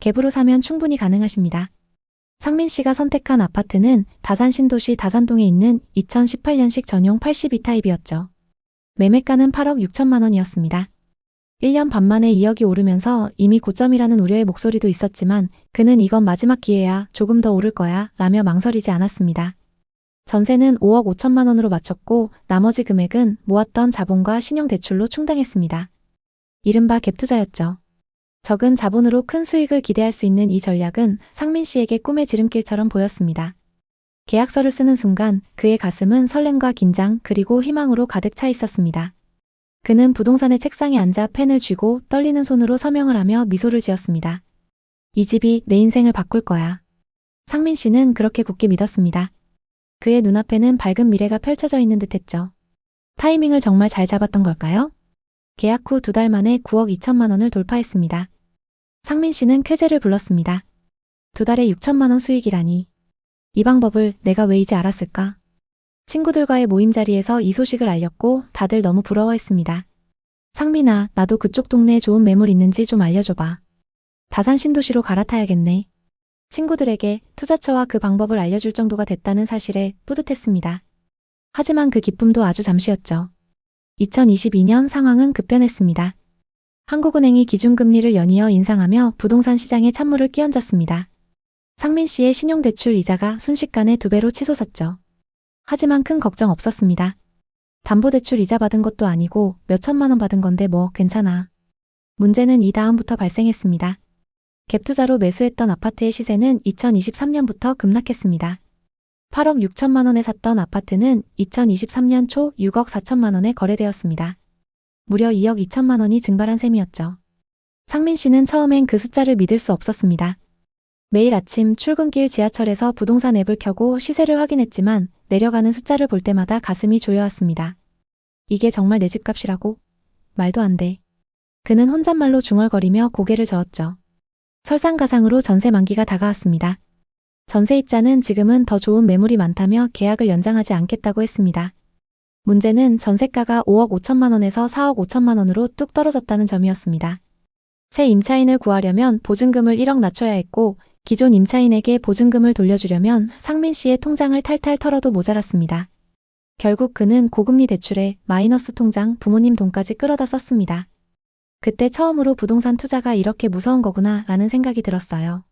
갭으로 사면 충분히 가능하십니다. 상민 씨가 선택한 아파트는 다산 신도시 다산동에 있는 2018년식 전용 82타입이었죠. 매매가는 8억 6천만 원이었습니다. 1년 반 만에 2억이 오르면서 이미 고점이라는 우려의 목소리도 있었지만 그는 이건 마지막 기회야, 조금 더 오를 거야 라며 망설이지 않았습니다. 전세는 5억 5천만 원으로 맞췄고 나머지 금액은 모았던 자본과 신용대출로 충당했습니다. 이른바 갭투자였죠. 적은 자본으로 큰 수익을 기대할 수 있는 이 전략은 상민 씨에게 꿈의 지름길처럼 보였습니다. 계약서를 쓰는 순간 그의 가슴은 설렘과 긴장 그리고 희망으로 가득 차 있었습니다. 그는 부동산의 책상에 앉아 펜을 쥐고 떨리는 손으로 서명을 하며 미소를 지었습니다. 이 집이 내 인생을 바꿀 거야. 상민 씨는 그렇게 굳게 믿었습니다. 그의 눈앞에는 밝은 미래가 펼쳐져 있는 듯했죠. 타이밍을 정말 잘 잡았던 걸까요? 계약 후 2달 만에 9억 2천만 원을 돌파했습니다. 상민 씨는 쾌재를 불렀습니다. 2달에 6천만 원 수익이라니. 이 방법을 내가 왜 이제 알았을까? 친구들과의 모임 자리에서 이 소식을 알렸고 다들 너무 부러워했습니다. 상민아, 나도 그쪽 동네에 좋은 매물 있는지 좀 알려줘봐. 다산 신도시로 갈아타야겠네. 친구들에게 투자처와 그 방법을 알려줄 정도가 됐다는 사실에 뿌듯했습니다. 하지만 그 기쁨도 아주 잠시였죠. 2022년 상황은 급변했습니다. 한국은행이 기준금리를 연이어 인상하며 부동산 시장에 찬물을 끼얹었습니다. 상민 씨의 신용대출 이자가 순식간에 2배로 치솟았죠. 하지만 큰 걱정 없었습니다. 담보대출 이자 받은 것도 아니고 몇 천만 원 받은 건데 뭐 괜찮아. 문제는 이 다음부터 발생했습니다. 갭투자로 매수했던 아파트의 시세는 2023년부터 급락했습니다. 8억 6천만 원에 샀던 아파트는 2023년 초 6억 4천만 원에 거래되었습니다. 무려 2억 2천만 원이 증발한 셈이었죠. 상민 씨는 처음엔 그 숫자를 믿을 수 없었습니다. 매일 아침 출근길 지하철에서 부동산 앱을 켜고 시세를 확인했지만 내려가는 숫자를 볼 때마다 가슴이 조여왔습니다. 이게 정말 내 집값이라고? 말도 안 돼. 그는 혼잣말로 중얼거리며 고개를 저었죠. 설상가상으로 전세 만기가 다가왔습니다. 전세입자는 지금은 더 좋은 매물이 많다며 계약을 연장하지 않겠다고 했습니다. 문제는 전세가가 5억 5천만 원에서 4억 5천만 원으로 뚝 떨어졌다는 점이었습니다. 새 임차인을 구하려면 보증금을 1억 낮춰야 했고 기존 임차인에게 보증금을 돌려주려면 상민 씨의 통장을 탈탈 털어도 모자랐습니다. 결국 그는 고금리 대출에 마이너스 통장, 부모님 돈까지 끌어다 썼습니다. 그때 처음으로 부동산 투자가 이렇게 무서운 거구나 라는 생각이 들었어요.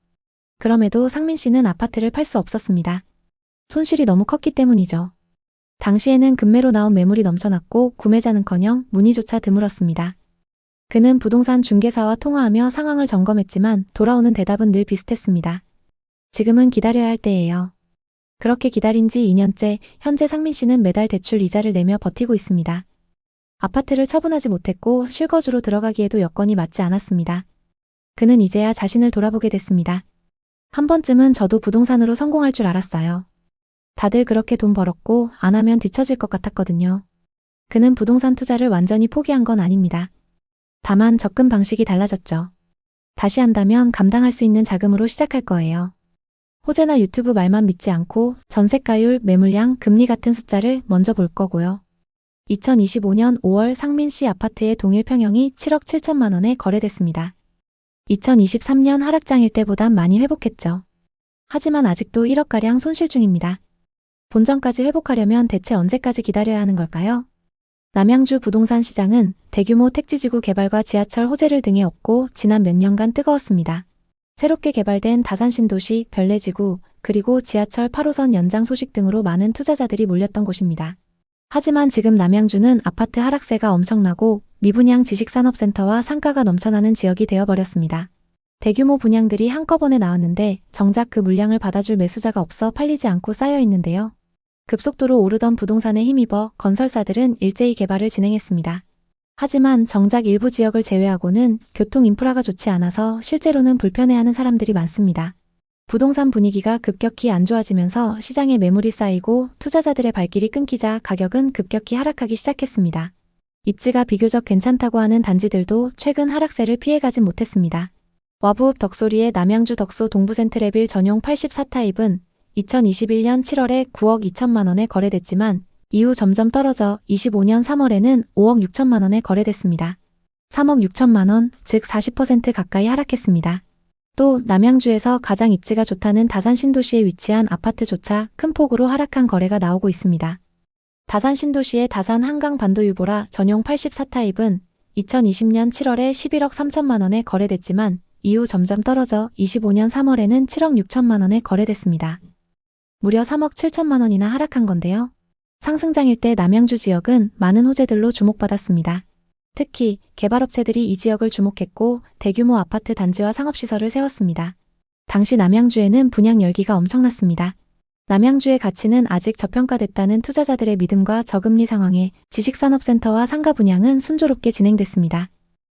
그럼에도 상민 씨는 아파트를 팔 수 없었습니다. 손실이 너무 컸기 때문이죠. 당시에는 급매로 나온 매물이 넘쳐났고 구매자는커녕 문의조차 드물었습니다. 그는 부동산 중개사와 통화하며 상황을 점검했지만 돌아오는 대답은 늘 비슷했습니다. 지금은 기다려야 할 때예요. 그렇게 기다린 지 2년째 현재 상민 씨는 매달 대출 이자를 내며 버티고 있습니다. 아파트를 처분하지 못했고 실거주로 들어가기에도 여건이 맞지 않았습니다. 그는 이제야 자신을 돌아보게 됐습니다. 한 번쯤은 저도 부동산으로 성공할 줄 알았어요. 다들 그렇게 돈 벌었고 안 하면 뒤처질 것 같았거든요. 그는 부동산 투자를 완전히 포기한 건 아닙니다. 다만 접근 방식이 달라졌죠. 다시 한다면 감당할 수 있는 자금으로 시작할 거예요. 호재나 유튜브 말만 믿지 않고 전세가율, 매물량, 금리 같은 숫자를 먼저 볼 거고요. 2025년 5월 상민 씨 아파트의 동일 평형이 7억 7천만 원에 거래됐습니다. 2023년 하락장일 때보단 많이 회복했죠. 하지만 아직도 1억가량 손실 중입니다. 본전까지 회복하려면 대체 언제까지 기다려야 하는 걸까요? 남양주 부동산 시장은 대규모 택지지구 개발과 지하철 호재를 등에 업고 지난 몇 년간 뜨거웠습니다. 새롭게 개발된 다산 신도시, 별내지구, 그리고 지하철 8호선 연장 소식 등으로 많은 투자자들이 몰렸던 곳입니다. 하지만 지금 남양주는 아파트 하락세가 엄청나고 미분양 지식산업센터와 상가가 넘쳐나는 지역이 되어버렸습니다. 대규모 분양들이 한꺼번에 나왔는데 정작 그 물량을 받아줄 매수자가 없어 팔리지 않고 쌓여 있는데요. 급속도로 오르던 부동산에 힘입어 건설사들은 일제히 개발을 진행했습니다. 하지만 정작 일부 지역을 제외하고는 교통 인프라가 좋지 않아서 실제로는 불편해하는 사람들이 많습니다. 부동산 분위기가 급격히 안 좋아지면서 시장에 매물이 쌓이고 투자자들의 발길이 끊기자 가격은 급격히 하락하기 시작했습니다. 입지가 비교적 괜찮다고 하는 단지들도 최근 하락세를 피해가진 못했습니다. 와부읍 덕소리의 남양주 덕소 동부센트레빌 전용 84타입은 2021년 7월에 9억 2천만 원에 거래됐지만 이후 점점 떨어져 25년 3월에는 5억 6천만 원에 거래됐습니다. 3억 6천만 원, 즉 40% 가까이 하락했습니다. 또 남양주에서 가장 입지가 좋다는 다산 신도시에 위치한 아파트조차 큰 폭으로 하락한 거래가 나오고 있습니다. 다산 신도시의 다산 한강 반도유보라 전용 84타입은 2020년 7월에 11억 3천만 원에 거래됐지만 이후 점점 떨어져 25년 3월에는 7억 6천만 원에 거래됐습니다. 무려 3억 7천만 원이나 하락한 건데요. 상승장일 때 남양주 지역은 많은 호재들로 주목받았습니다. 특히 개발업체들이 이 지역을 주목했고 대규모 아파트 단지와 상업시설을 세웠습니다. 당시 남양주에는 분양 열기가 엄청났습니다. 남양주의 가치는 아직 저평가됐다는 투자자들의 믿음과 저금리 상황에 지식산업센터와 상가 분양은 순조롭게 진행됐습니다.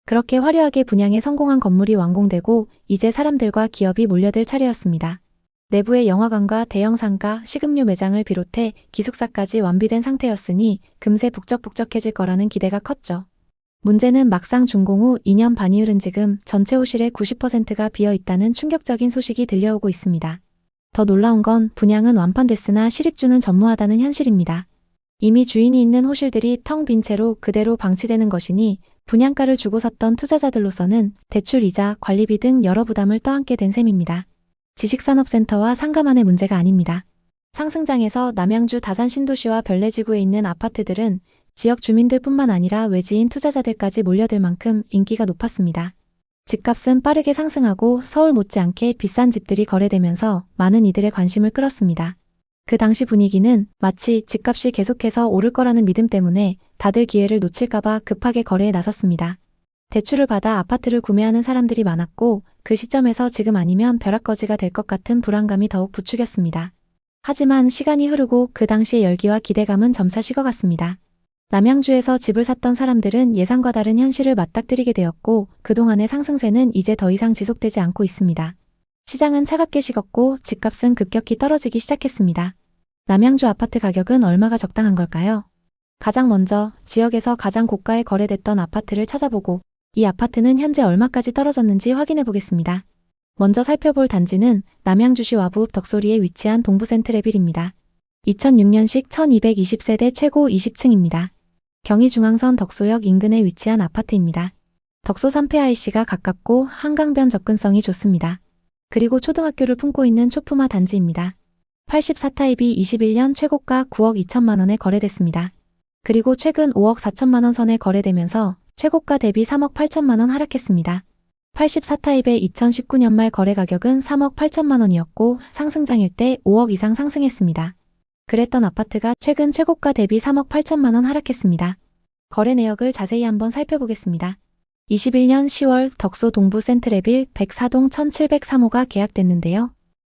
그렇게 화려하게 분양에 성공한 건물이 완공되고 이제 사람들과 기업이 몰려들 차례였습니다. 내부의 영화관과 대형 상가, 식음료 매장을 비롯해 기숙사까지 완비된 상태였으니 금세 북적북적해질 거라는 기대가 컸죠. 문제는 막상 준공 후 2년 반이 흐른 지금 전체 호실의 90%가 비어있다는 충격적인 소식이 들려오고 있습니다. 더 놀라운 건 분양은 완판됐으나 실입주는 전무하다는 현실입니다. 이미 주인이 있는 호실들이 텅 빈 채로 그대로 방치되는 것이니 분양가를 주고 샀던 투자자들로서는 대출 이자, 관리비 등 여러 부담을 떠안게 된 셈입니다. 지식산업센터와 상가만의 문제가 아닙니다. 상승장에서 남양주 다산 신도시와 별내지구에 있는 아파트들은 지역 주민들뿐만 아니라 외지인 투자자들까지 몰려들 만큼 인기가 높았습니다. 집값은 빠르게 상승하고 서울 못지않게 비싼 집들이 거래되면서 많은 이들의 관심을 끌었습니다. 그 당시 분위기는 마치 집값이 계속해서 오를 거라는 믿음 때문에 다들 기회를 놓칠까봐 급하게 거래에 나섰습니다. 대출을 받아 아파트를 구매하는 사람들이 많았고 그 시점에서 지금 아니면 벼락거지가 될 것 같은 불안감이 더욱 부추겼습니다. 하지만 시간이 흐르고 그 당시의 열기와 기대감은 점차 식어갔습니다. 남양주에서 집을 샀던 사람들은 예상과 다른 현실을 맞닥뜨리게 되었고 그동안의 상승세는 이제 더 이상 지속되지 않고 있습니다. 시장은 차갑게 식었고 집값은 급격히 떨어지기 시작했습니다. 남양주 아파트 가격은 얼마가 적당한 걸까요? 가장 먼저 지역에서 가장 고가에 거래됐던 아파트를 찾아보고 이 아파트는 현재 얼마까지 떨어졌는지 확인해 보겠습니다. 먼저 살펴볼 단지는 남양주시 와부읍 덕소리에 위치한 동부센트레빌입니다. 2006년식 1220세대 최고 20층입니다. 경의중앙선 덕소역 인근에 위치한 아파트입니다. 덕소 3폐 IC가 가깝고 한강변 접근성이 좋습니다. 그리고 초등학교를 품고 있는 초품화 단지입니다. 84타입이 21년 최고가 9억 2천만 원에 거래됐습니다. 그리고 최근 5억 4천만 원 선에 거래되면서 최고가 대비 3억 8천만 원 하락했습니다. 84타입의 2019년 말 거래 가격은 3억 8천만 원이었고 상승장일 때 5억 이상 상승했습니다. 그랬던 아파트가 최근 최고가 대비 3억 8천만 원 하락했습니다. 거래 내역을 자세히 한번 살펴보겠습니다. 21년 10월 덕소 동부 센트레빌 104동 1703호가 계약됐는데요.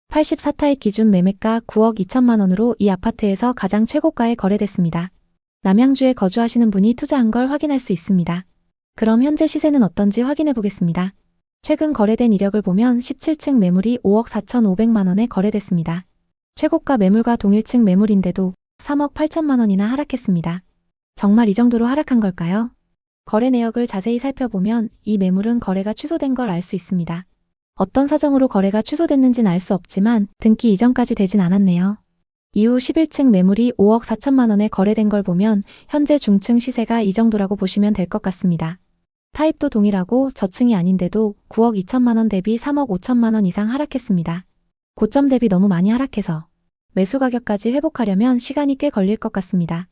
84타입 기준 매매가 9억 2천만 원으로 이 아파트에서 가장 최고가에 거래됐습니다. 남양주에 거주하시는 분이 투자한 걸 확인할 수 있습니다. 그럼 현재 시세는 어떤지 확인해 보겠습니다. 최근 거래된 이력을 보면 17층 매물이 5억 4,500만 원에 거래됐습니다. 최고가 매물과 동일층 매물인데도 3억 8천만 원이나 하락했습니다. 정말 이 정도로 하락한 걸까요? 거래 내역을 자세히 살펴보면 이 매물은 거래가 취소된 걸 알 수 있습니다. 어떤 사정으로 거래가 취소됐는지는 알 수 없지만 등기 이전까지 되진 않았네요. 이후 11층 매물이 5억 4천만 원에 거래된 걸 보면 현재 중층 시세가 이 정도라고 보시면 될 것 같습니다. 타입도 동일하고 저층이 아닌데도 9억 2천만 원 대비 3억 5천만 원 이상 하락했습니다. 고점 대비 너무 많이 하락해서 매수 가격까지 회복하려면 시간이 꽤 걸릴 것 같습니다.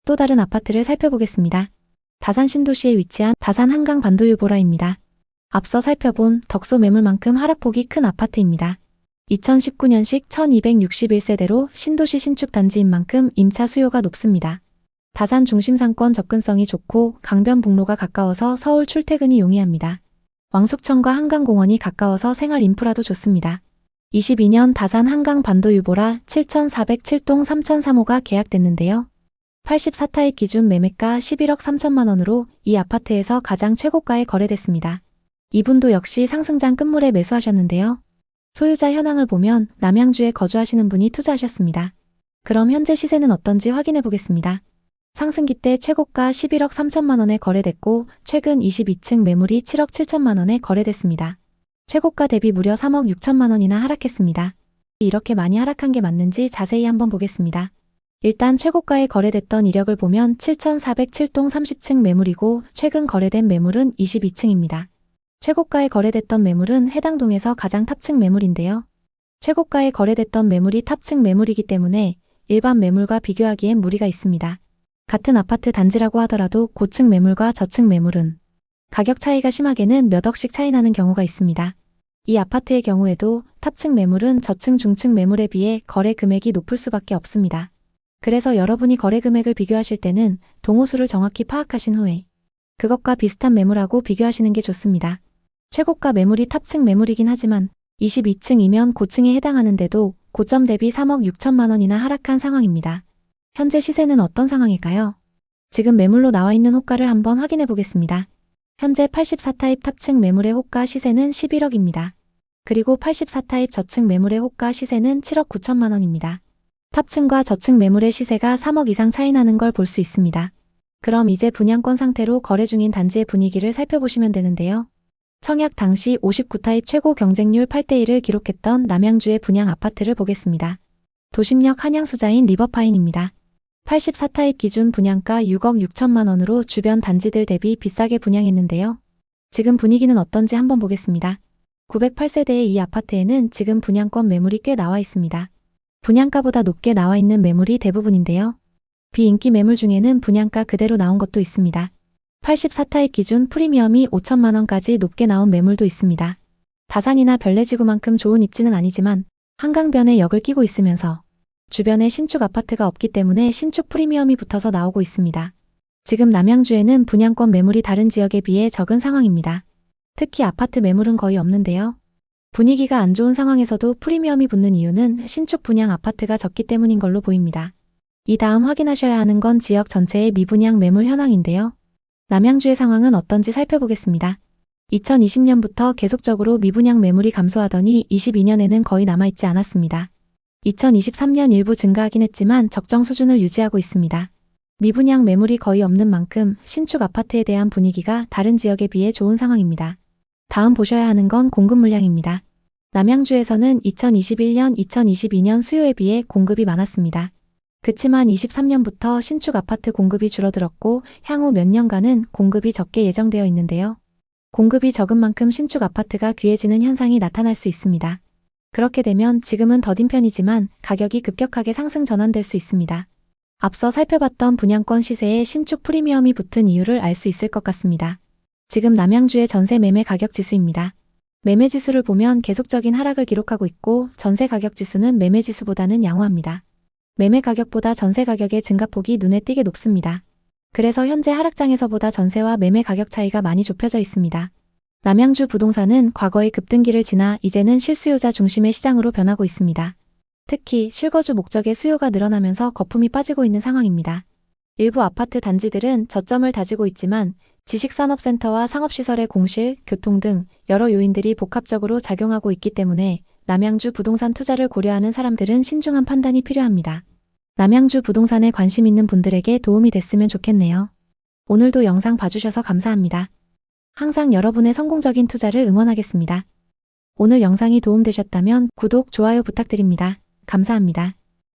또 다른 아파트를 살펴보겠습니다. 다산 신도시에 위치한 다산 한강 반도유보라입니다. 앞서 살펴본 덕소 매물만큼 하락폭이 큰 아파트입니다. 2019년식 1261세대로 신도시 신축 단지인 만큼 임차 수요가 높습니다. 다산 중심 상권 접근성이 좋고 강변북로가 가까워서 서울 출퇴근이 용이합니다. 왕숙천과 한강공원이 가까워서 생활 인프라도 좋습니다. 22년 다산 한강 반도유보라 7407동 3003호가 계약됐는데요. 84타입 기준 매매가 11억 3천만 원으로 이 아파트에서 가장 최고가에 거래됐습니다. 이분도 역시 상승장 끝물에 매수하셨는데요. 소유자 현황을 보면 남양주에 거주하시는 분이 투자하셨습니다. 그럼 현재 시세는 어떤지 확인해 보겠습니다. 상승기 때 최고가 11억 3천만 원에 거래됐고 최근 22층 매물이 7억 7천만 원에 거래됐습니다. 최고가 대비 무려 3억 6천만 원이나 하락했습니다. 이렇게 많이 하락한 게 맞는지 자세히 한번 보겠습니다. 일단 최고가에 거래됐던 이력을 보면 7,407동 30층 매물이고 최근 거래된 매물은 22층입니다. 최고가에 거래됐던 매물은 해당 동에서 가장 탑층 매물인데요. 최고가에 거래됐던 매물이 탑층 매물이기 때문에 일반 매물과 비교하기엔 무리가 있습니다. 같은 아파트 단지라고 하더라도 고층 매물과 저층 매물은 가격 차이가 심하게는 몇 억씩 차이 나는 경우가 있습니다. 이 아파트의 경우에도 탑층 매물은 저층 중층 매물에 비해 거래 금액이 높을 수밖에 없습니다. 그래서 여러분이 거래 금액을 비교하실 때는 동호수를 정확히 파악하신 후에 그것과 비슷한 매물하고 비교하시는 게 좋습니다. 최고가 매물이 탑층 매물이긴 하지만 22층이면 고층에 해당하는데도 고점 대비 3억 6천만 원이나 하락한 상황입니다. 현재 시세는 어떤 상황일까요? 지금 매물로 나와 있는 호가를 한번 확인해 보겠습니다. 현재 84타입 탑층 매물의 호가 시세는 11억입니다. 그리고 84타입 저층 매물의 호가 시세는 7억 9천만 원입니다. 탑층과 저층 매물의 시세가 3억 이상 차이 나는 걸 볼 수 있습니다. 그럼 이제 분양권 상태로 거래 중인 단지의 분위기를 살펴보시면 되는데요. 청약 당시 59타입 최고 경쟁률 8대1을 기록했던 남양주의 분양 아파트를 보겠습니다. 도심역 한양수자인 리버파인입니다. 84타입 기준 분양가 6억 6천만 원으로 주변 단지들 대비 비싸게 분양했는데요. 지금 분위기는 어떤지 한번 보겠습니다. 908세대의 이 아파트에는 지금 분양권 매물이 꽤 나와 있습니다. 분양가보다 높게 나와 있는 매물이 대부분인데요. 비인기 매물 중에는 분양가 그대로 나온 것도 있습니다. 84타입 기준 프리미엄이 5천만 원까지 높게 나온 매물도 있습니다. 다산이나 별내지구만큼 좋은 입지는 아니지만 한강변에 역을 끼고 있으면서 주변에 신축 아파트가 없기 때문에 신축 프리미엄이 붙어서 나오고 있습니다. 지금 남양주에는 분양권 매물이 다른 지역에 비해 적은 상황입니다. 특히 아파트 매물은 거의 없는데요. 분위기가 안 좋은 상황에서도 프리미엄이 붙는 이유는 신축 분양 아파트가 적기 때문인 걸로 보입니다. 이 다음 확인하셔야 하는 건 지역 전체의 미분양 매물 현황인데요. 남양주의 상황은 어떤지 살펴보겠습니다. 2020년부터 계속적으로 미분양 매물이 감소하더니 22년에는 거의 남아있지 않았습니다. 2023년 일부 증가하긴 했지만 적정 수준을 유지하고 있습니다. 미분양 매물이 거의 없는 만큼 신축 아파트에 대한 분위기가 다른 지역에 비해 좋은 상황입니다. 다음 보셔야 하는 건 공급 물량입니다. 남양주에서는 2021년, 2022년 수요에 비해 공급이 많았습니다. 그치만 23년부터 신축 아파트 공급이 줄어들었고 향후 몇 년간은 공급이 적게 예정되어 있는데요. 공급이 적은 만큼 신축 아파트가 귀해지는 현상이 나타날 수 있습니다. 그렇게 되면 지금은 더딘 편이지만 가격이 급격하게 상승 전환될 수 있습니다. 앞서 살펴봤던 분양권 시세에 신축 프리미엄이 붙은 이유를 알 수 있을 것 같습니다. 지금 남양주의 전세 매매 가격 지수입니다. 매매 지수를 보면 계속적인 하락을 기록하고 있고 전세 가격 지수는 매매 지수보다는 양호합니다. 매매 가격보다 전세 가격의 증가폭이 눈에 띄게 높습니다. 그래서 현재 하락장에서보다 전세와 매매 가격 차이가 많이 좁혀져 있습니다. 남양주 부동산은 과거의 급등기를 지나 이제는 실수요자 중심의 시장으로 변하고 있습니다. 특히 실거주 목적의 수요가 늘어나면서 거품이 빠지고 있는 상황입니다. 일부 아파트 단지들은 저점을 다지고 있지만 지식산업센터와 상업시설의 공실, 교통 등 여러 요인들이 복합적으로 작용하고 있기 때문에 남양주 부동산 투자를 고려하는 사람들은 신중한 판단이 필요합니다. 남양주 부동산에 관심 있는 분들에게 도움이 됐으면 좋겠네요. 오늘도 영상 봐주셔서 감사합니다. 항상 여러분의 성공적인 투자를 응원하겠습니다. 오늘 영상이 도움되셨다면 구독, 좋아요 부탁드립니다. 감사합니다.